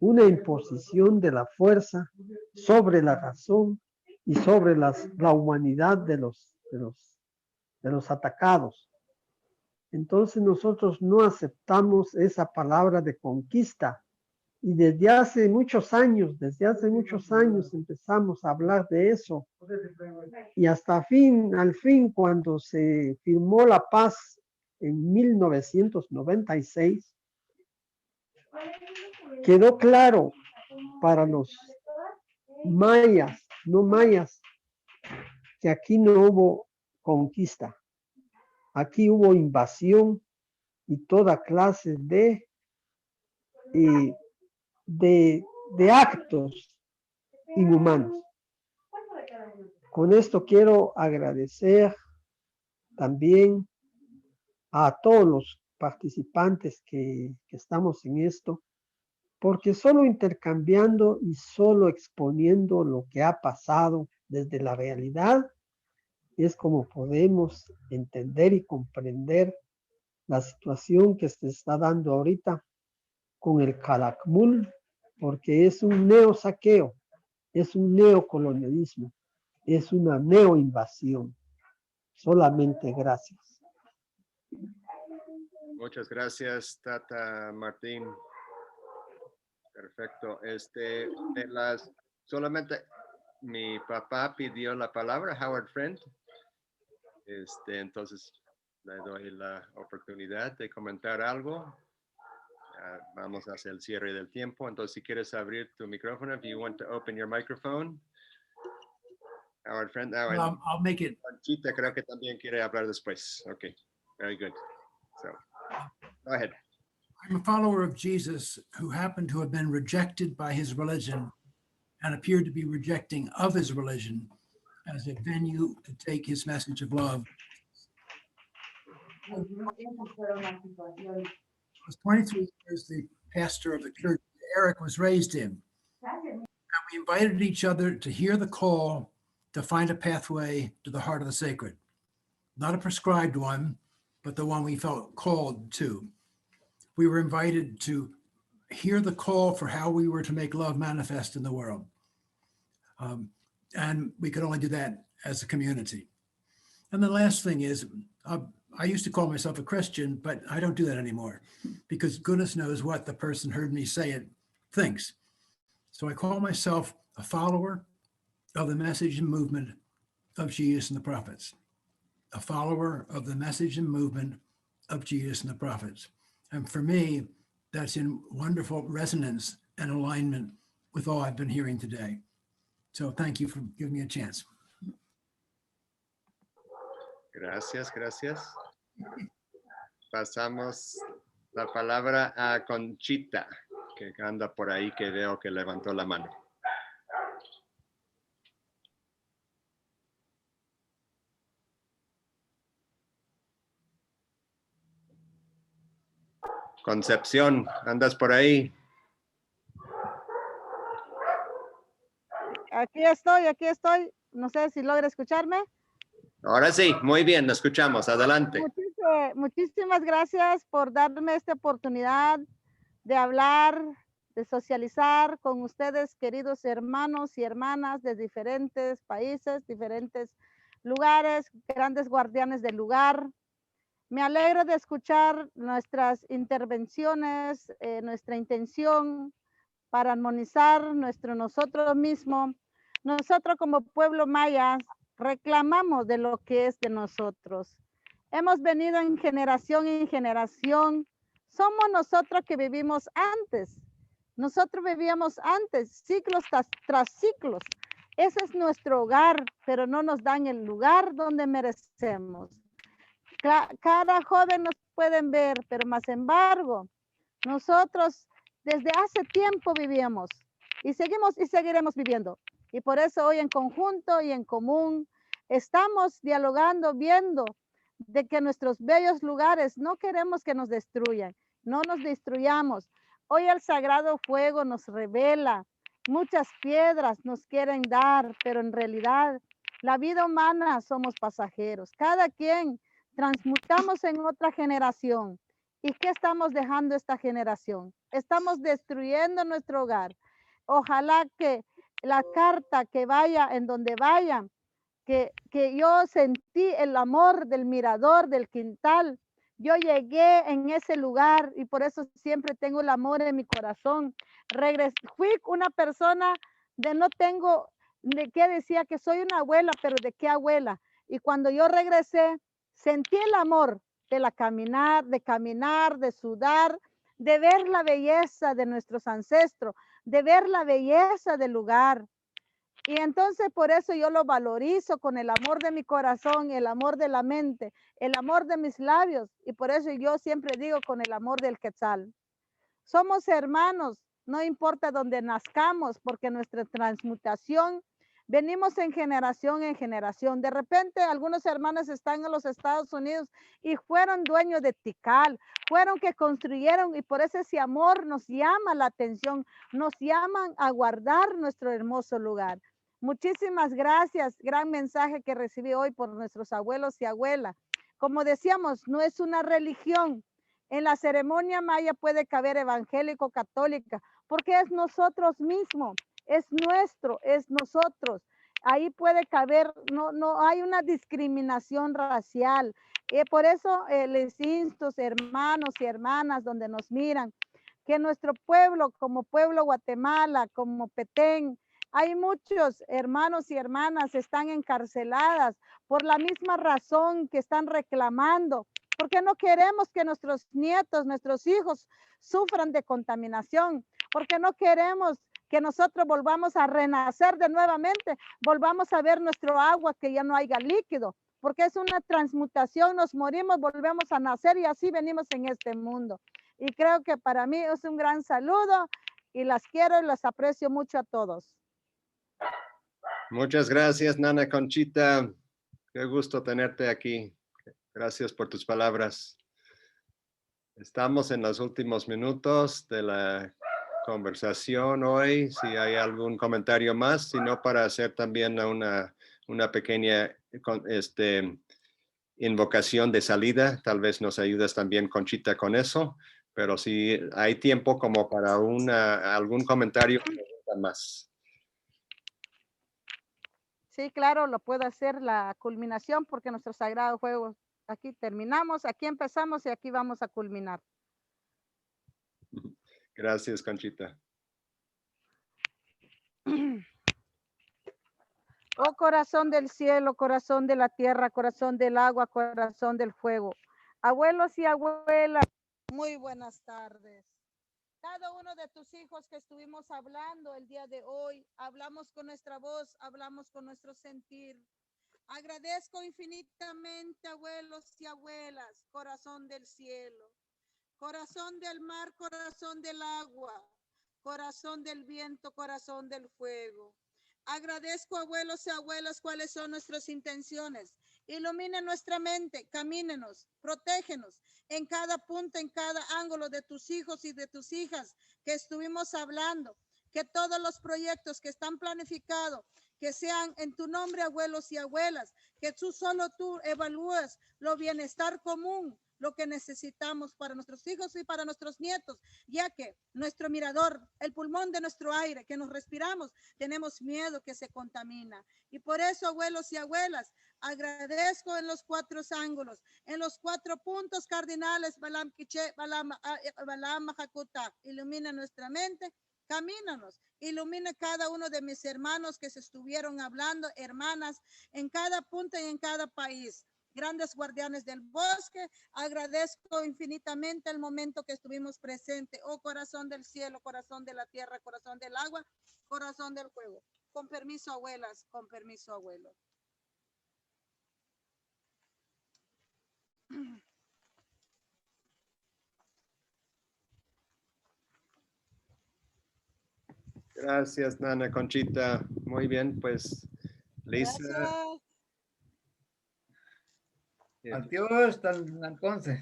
una imposición de la fuerza sobre la razón y sobre la humanidad de los atacados. Entonces nosotros no aceptamos esa palabra de conquista. Y desde hace muchos años empezamos a hablar de eso. Y al fin, cuando se firmó la paz en 1996, quedó claro para los no mayas, que aquí no hubo conquista. Aquí hubo invasión y toda clase de actos inhumanos. Con esto quiero agradecer también a todos los participantes que estamos en esto, porque solo intercambiando y solo exponiendo lo que ha pasado desde la realidad es como podemos entender y comprender la situación que se está dando ahorita con el Calakmul, porque es un neosaqueo, es un neocolonialismo, es una neoinvasión. Solamente gracias. Muchas gracias, Tata Martín. Perfecto. Solamente mi papá pidió la palabra, Howard Friend. Entonces le doy la oportunidad de comentar algo. Vamos hacia el cierre del tiempo. Entonces, si quieres abrir tu micrófono, if you want to open your microphone. Howard Friend. I'll make it. Chita creo que también quiere hablar después. Okay, very good. So, go ahead. I'm a follower of Jesus who happened to have been rejected by his religion and appeared to be rejecting of his religion as a venue to take his message of love. I was 23 years the pastor of the church Eric was raised in. And we invited each other to hear the call to find a pathway to the heart of the sacred. Not a prescribed one, but the one we felt called to. We were invited to hear the call for how we were to make love manifest in the world. And we could only do that as a community. And the last thing is, I used to call myself a Christian, but I don't do that anymore because goodness knows what the person heard me say it thinks. So I call myself a follower of the message and movement of Jesus and the prophets, a follower of the message and movement of Jesus and the prophets. And for me, that's in wonderful resonance and alignment with all I've been hearing today. So thank you for giving me a chance. Gracias, gracias. Pasamos la palabra a Conchita, que anda por ahí, que veo que levantó la mano. Concepción, ¿andas por ahí? Aquí estoy. No sé si logra escucharme. Ahora sí, muy bien, lo escuchamos. Adelante. Muchísimas gracias por darme esta oportunidad de hablar, de socializar con ustedes, queridos hermanos y hermanas de diferentes países, diferentes lugares, grandes guardianes del lugar. Me alegro de escuchar nuestras intervenciones, nuestra intención para armonizar nosotros mismos. Nosotros como pueblo maya reclamamos de lo que es de nosotros. Hemos venido en generación. Somos nosotros que vivimos antes. Nosotros vivíamos antes, siglos tras siglos. Ese es nuestro hogar, pero no nos dan el lugar donde merecemos. Cada joven nos pueden ver, pero más embargo, nosotros desde hace tiempo vivíamos y seguimos y seguiremos viviendo. Y por eso hoy en conjunto y en común estamos dialogando, viendo de que nuestros bellos lugares no queremos que nos destruyan, no nos destruyamos. Hoy el sagrado fuego nos revela, muchas piedras nos quieren dar, pero en realidad la vida humana somos pasajeros. Cada quien transmutamos en otra generación. ¿Y qué estamos dejando esta generación? Estamos destruyendo nuestro hogar. Ojalá que la carta que vaya en donde vaya, que yo sentí el amor del mirador, del quintal. Yo llegué en ese lugar y por eso siempre tengo el amor en mi corazón. Fui una persona de no tengo, de qué decía que soy una abuela, pero de qué abuela. Y cuando yo regresé, sentí el amor de caminar, de sudar, de ver la belleza de nuestros ancestros, de ver la belleza del lugar. Y entonces por eso yo lo valorizo con el amor de mi corazón, el amor de la mente, el amor de mis labios. Y por eso yo siempre digo con el amor del Quetzal. Somos hermanos, no importa dónde nazcamos, porque nuestra transmutación venimos en generación en generación. De repente algunos hermanos están en los Estados Unidos y fueron dueños de Tikal, fueron que construyeron y por eso ese amor nos llama la atención, nos llaman a guardar nuestro hermoso lugar. Muchísimas gracias, gran mensaje que recibí hoy por nuestros abuelos y abuelas. Como decíamos, no es una religión. En la ceremonia maya puede caber evangélico, católica, porque es nosotros mismos, es nuestro, es nosotros. Ahí puede caber, no hay una discriminación racial. Por eso les insto, hermanos y hermanas donde nos miran, que nuestro pueblo, como pueblo Guatemala, como Petén, hay muchos hermanos y hermanas que están encarceladas por la misma razón que están reclamando, porque no queremos que nuestros nietos, nuestros hijos sufran de contaminación, porque no queremos que nosotros volvamos a renacer de nuevamente, volvamos a ver nuestro agua que ya no haya líquido, porque es una transmutación, nos morimos, volvemos a nacer y así venimos en este mundo. Y creo que para mí es un gran saludo y las quiero y las aprecio mucho a todos. Muchas gracias, Nana Conchita. Qué gusto tenerte aquí. Gracias por tus palabras. Estamos en los últimos minutos de la conversación hoy. Si hay algún comentario más, sino para hacer también una pequeña invocación de salida. Tal vez nos ayudes también, Conchita, con eso. Pero si hay tiempo como para algún comentario más. Sí, claro, lo puedo hacer la culminación porque nuestro sagrado fuego Aquí terminamos, aquí empezamos y aquí vamos a culminar. Gracias, Conchita. Oh corazón del cielo, corazón de la tierra, corazón del agua, corazón del fuego. Abuelos y abuelas, muy buenas tardes. Cada uno de tus hijos que estuvimos hablando el día de hoy, hablamos con nuestra voz, hablamos con nuestro sentir. Agradezco infinitamente, abuelos y abuelas, corazón del cielo, corazón del mar, corazón del agua, corazón del viento, corazón del fuego. Agradezco, abuelos y abuelas, cuáles son nuestras intenciones. Ilumina nuestra mente, camínenos, protégenos en cada punto, en cada ángulo de tus hijos y de tus hijas que estuvimos hablando. Que todos los proyectos que están planificados, que sean en tu nombre, abuelos y abuelas, que solo tú evalúes lo bienestar común, lo que necesitamos para nuestros hijos y para nuestros nietos, ya que nuestro mirador, el pulmón de nuestro aire que nos respiramos, tenemos miedo que se contamina. Y por eso, abuelos y abuelas, agradezco en los 4 ángulos, en los 4 puntos cardinales, Balam Kiche, Balam Mahakuta, ilumina nuestra mente, camínanos, ilumina cada uno de mis hermanos que se estuvieron hablando, hermanas, en cada punto y en cada país. Grandes guardianes del bosque, agradezco infinitamente el momento que estuvimos presentes. Oh corazón del cielo, corazón de la tierra, corazón del agua, corazón del fuego. Con permiso, abuelas, con permiso, abuelo. Gracias, Nana Conchita. Muy bien, pues, Lisa. Gracias. Adiós, entonces.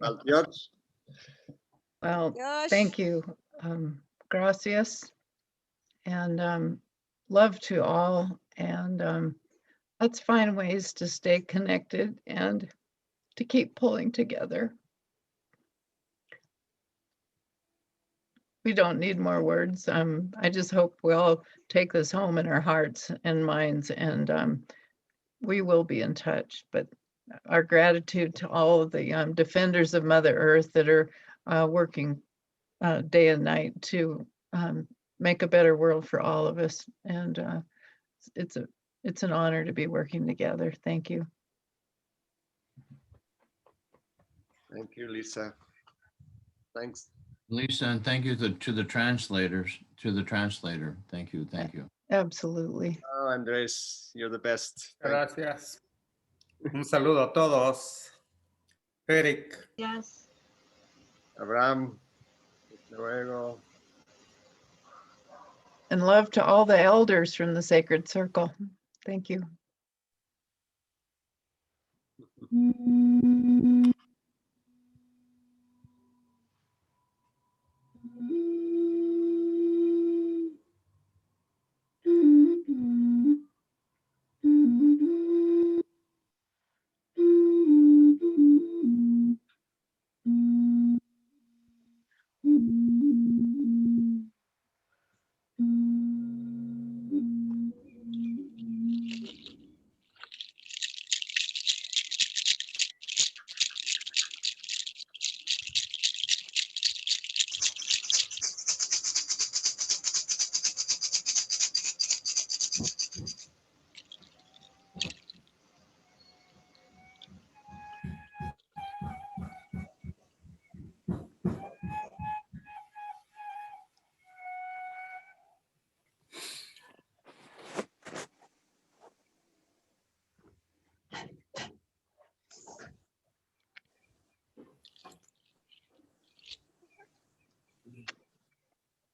Adiós. Well, Gosh. thank you. Gracias. And love to all. And let's find ways to stay connected and to keep pulling together. We don't need more words. I just hope we all take this home in our hearts and minds, and we will be in touch. But our gratitude to all of the defenders of Mother Earth that are working day and night to make a better world for all of us. And it's an honor to be working together. Thank you. Thank you, Lisa. Thanks. Lisa, and thank you to the translators, to the translator. Thank you, thank you. Absolutely. Oh, Andres, you're the best. Thank Gracias. Un saludo a todos. Eric. Yes. you. Abraham. Hasta luego. And love to all the elders from the Sacred Circle. Thank you.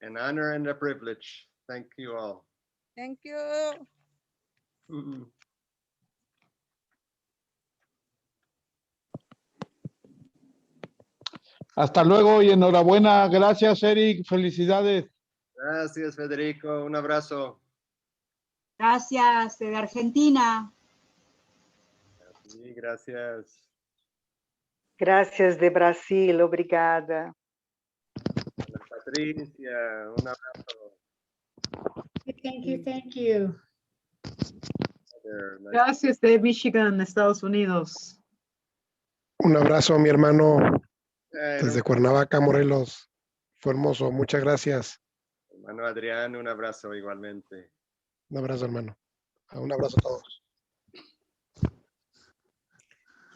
An honor and a privilege. Thank you all. Thank you. Hasta luego y enhorabuena. Gracias, Eric. Felicidades. Gracias, Federico. Un abrazo. Gracias, de Argentina. Sí, gracias. Gracias de Brasil, obrigada. Ana Patricia, un abrazo. Thank you, thank you. There, nice- Gracias de Michigan, Estados Unidos. Un abrazo a mi hermano desde No, Cuernavaca, Morelos. Fue hermoso. Muchas gracias. hermano Adrián, un abrazo igualmente. Un abrazo, hermano. Un abrazo a todos.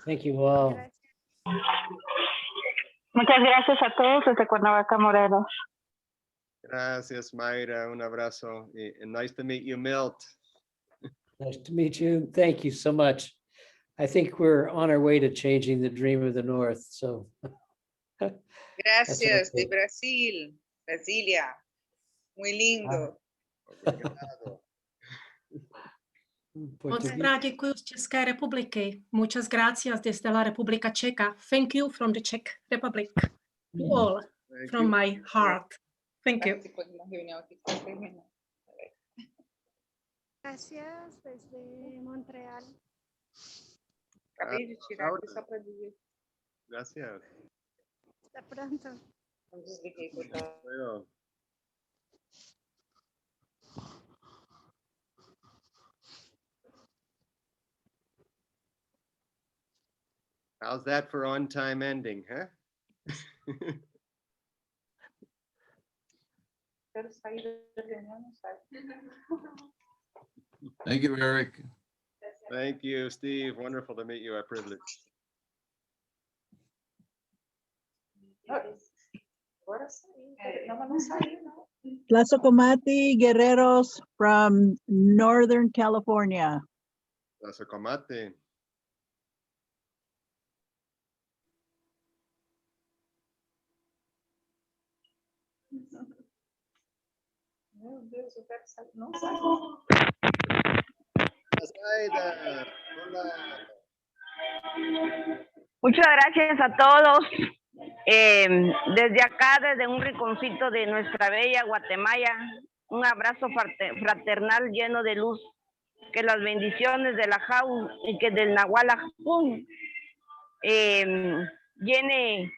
Thank you all. Muchas gracias a todos desde Cuernavaca, Morelos. Gracias, Mayra. Un abrazo. And nice to meet you, Milt. Nice to meet you. Thank you so much. I think we're on our way to changing the dream of the North. So Gracias, de Brasil, Brasilia. Muy lindo. Moc rád děkuji z České republiky. Muchas gracias desde la República Checa. Thank you from the Czech Republic. To all from my heart. Thank you. Gracias desde Montreal. Acabei de tirar aqui só para dizer. Gracias. Hasta pronto. Não desliguei, coitado. Bueno. How's that for on-time ending, huh? Quero sair da reunião, não sai. Thank you, Eric. Thank you, Steve. Wonderful to meet you. A privilege. Agora saiu. Não, mas não saiu, não. Tlazocomati Guerreros from Northern California. That's a comate. Meu Deus, eu quero sair. Não saiu. Hola. Muchas gracias a todos. Desde acá, desde un rinconcito de nuestra bella Guatemala, un abrazo fraternal lleno de luz. Que las bendiciones de la Jau y que del Nahual llene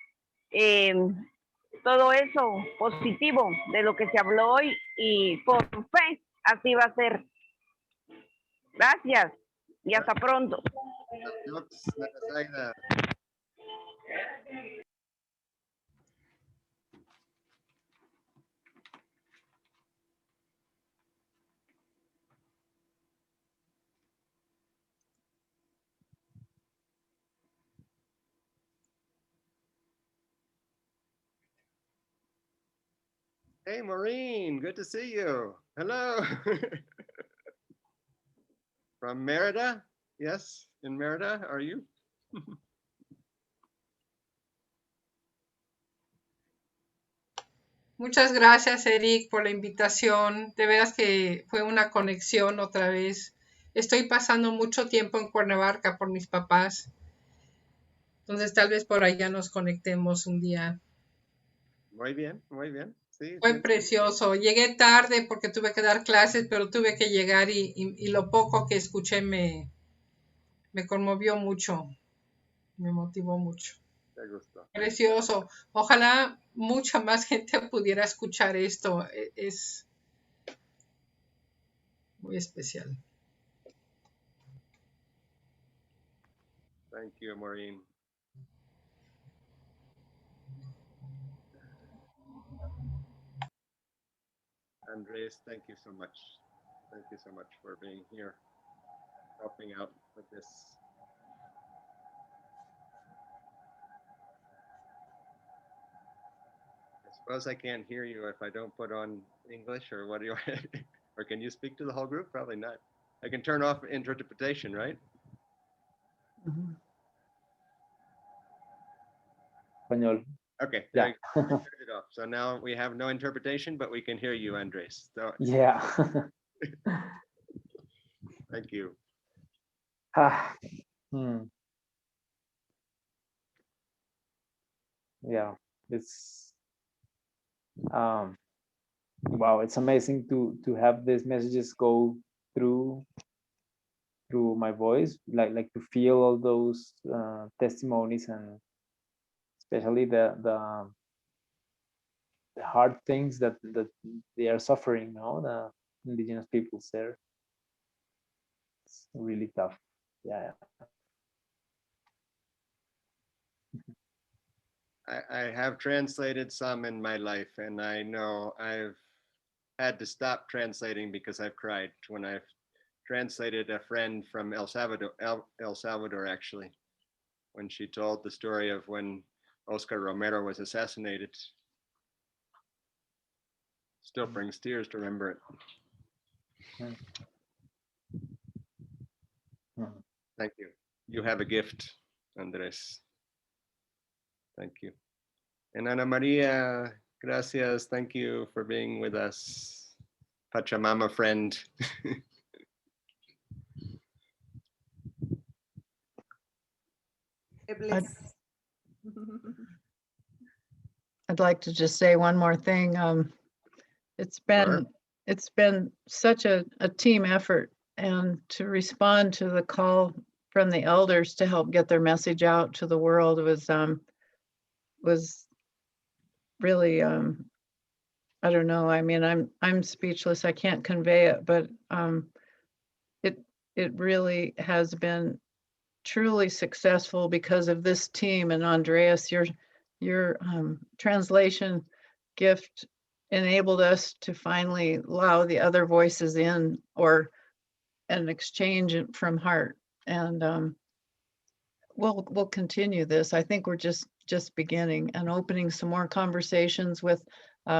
todo eso positivo de lo que se habló hoy y por fe así va a ser. Gracias y hasta pronto. Hey, Maureen, good to see you. Hello. From Merida? Yes, in Merida, are you? Muchas gracias, Eric, por la invitación. De veras que fue una conexión otra vez. Estoy pasando mucho tiempo en Cuernavaca por mis papás. Entonces, tal vez por allá nos conectemos un día. Muy bien, muy bien. Sí, Fue sí. precioso. Llegué tarde porque tuve que dar clases, pero tuve que llegar y lo poco que escuché me conmovió mucho. Me motivó mucho. Te gustó. Precioso. Ojalá mucha más gente pudiera escuchar esto. Es muy especial. Thank you, Maureen. Andres, thank you so much. Thank you so much for being here, helping out with this. I suppose I can't hear you if I don't put on English, or what do you, or can you speak to the whole group? Probably not. I can turn off interpretation, right? Español. Okay, Yeah. there you go. I turned it off. So now we have no interpretation, but we can hear you, Andres. So Yeah. thank you. Yeah, it's wow, it's amazing to have these messages go through my voice, like to feel all those testimonies, and especially the hard things that they are suffering, the indigenous peoples there. It's really tough. Yeah. I have translated some in my life, and I know I've had to stop translating because I've cried when I've translated a friend from El Salvador actually, when she told the story of when Oscar Romero was assassinated. Still brings tears to remember it. Thank you. You have a gift, Andres. Thank you. And Ana Maria, gracias. Thank you for being with us. Pachamama friend. I'd like to just say one more thing. It's been such a team effort, and to respond to the call from the elders to help get their message out to the world was really I don't know. I mean, I'm speechless. I can't convey it, but it really has been truly successful because of this team. And Andreas, your translation gift enabled us to finally allow the other voices in, or an exchange from heart. And we'll continue this. I think we're just beginning and opening some more conversations with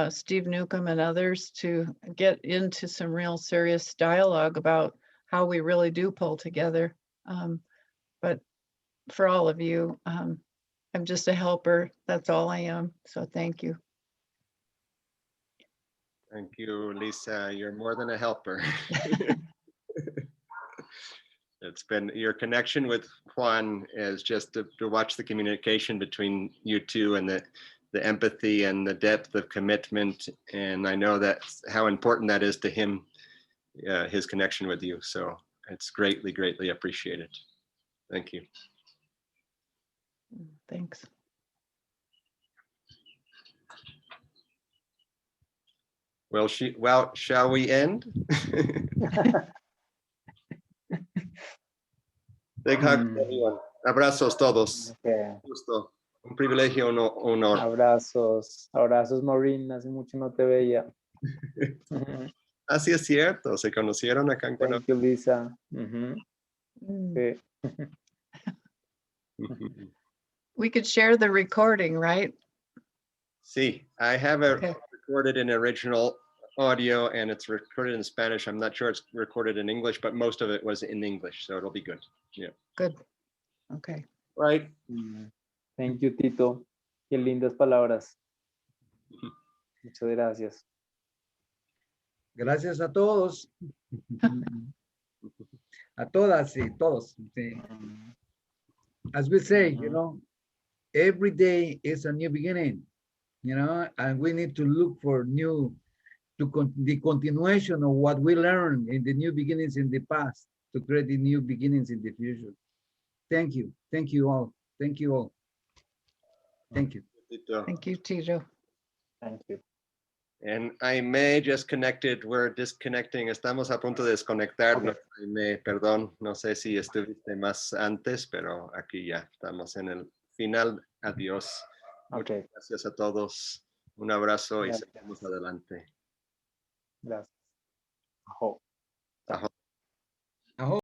Steve Newcomb and others to get into some real serious dialogue about how we really do pull together. But for all of you, I'm just a helper. That's all I am. So thank you. Thank you, Lisa. You're more than a helper. It's been your connection with Juan is just to watch the communication between you two, and the empathy and the depth of commitment. And I know that's how important that is to him, his connection with you. So it's greatly, greatly appreciated. Thank you. Thanks. Well, shall we end? Big hug to everyone. Abrazos todos. Okay. Gusto. Un privilegio, un honor. Abrazos, abrazos, Maureen. Hace mucho no te veía. Así es cierto. Se conocieron acá en Guatemala. Thank you, Lisa. Sí. We could share the recording, right? Sí, I have it recorded in original audio, and it's recorded in Spanish. I'm not sure it's recorded in English, but most of it was in English, so it'll be good. Yeah. Good. Okay. Right. Thank you, Tito. Qué lindas palabras. Muchas gracias. Gracias a todos. A todas y todos. Sí. As we say, you know, every day is a new beginning, you know, and we need to look for the continuation of what we learned in the new beginnings in the past to create the new beginnings in the future. Thank you. Thank you all. Thank you all. Thank you. Thank you, Tito. Thank you. And Aime just connected. We're disconnecting. Estamos a punto de desconectarnos. Aime, perdón. No sé si estuviste más antes, pero aquí ya estamos en el final. Adiós. Muchas gracias a todos. Un abrazo y seguimos adelante. Gracias. Ajo. Ajo. Ajo.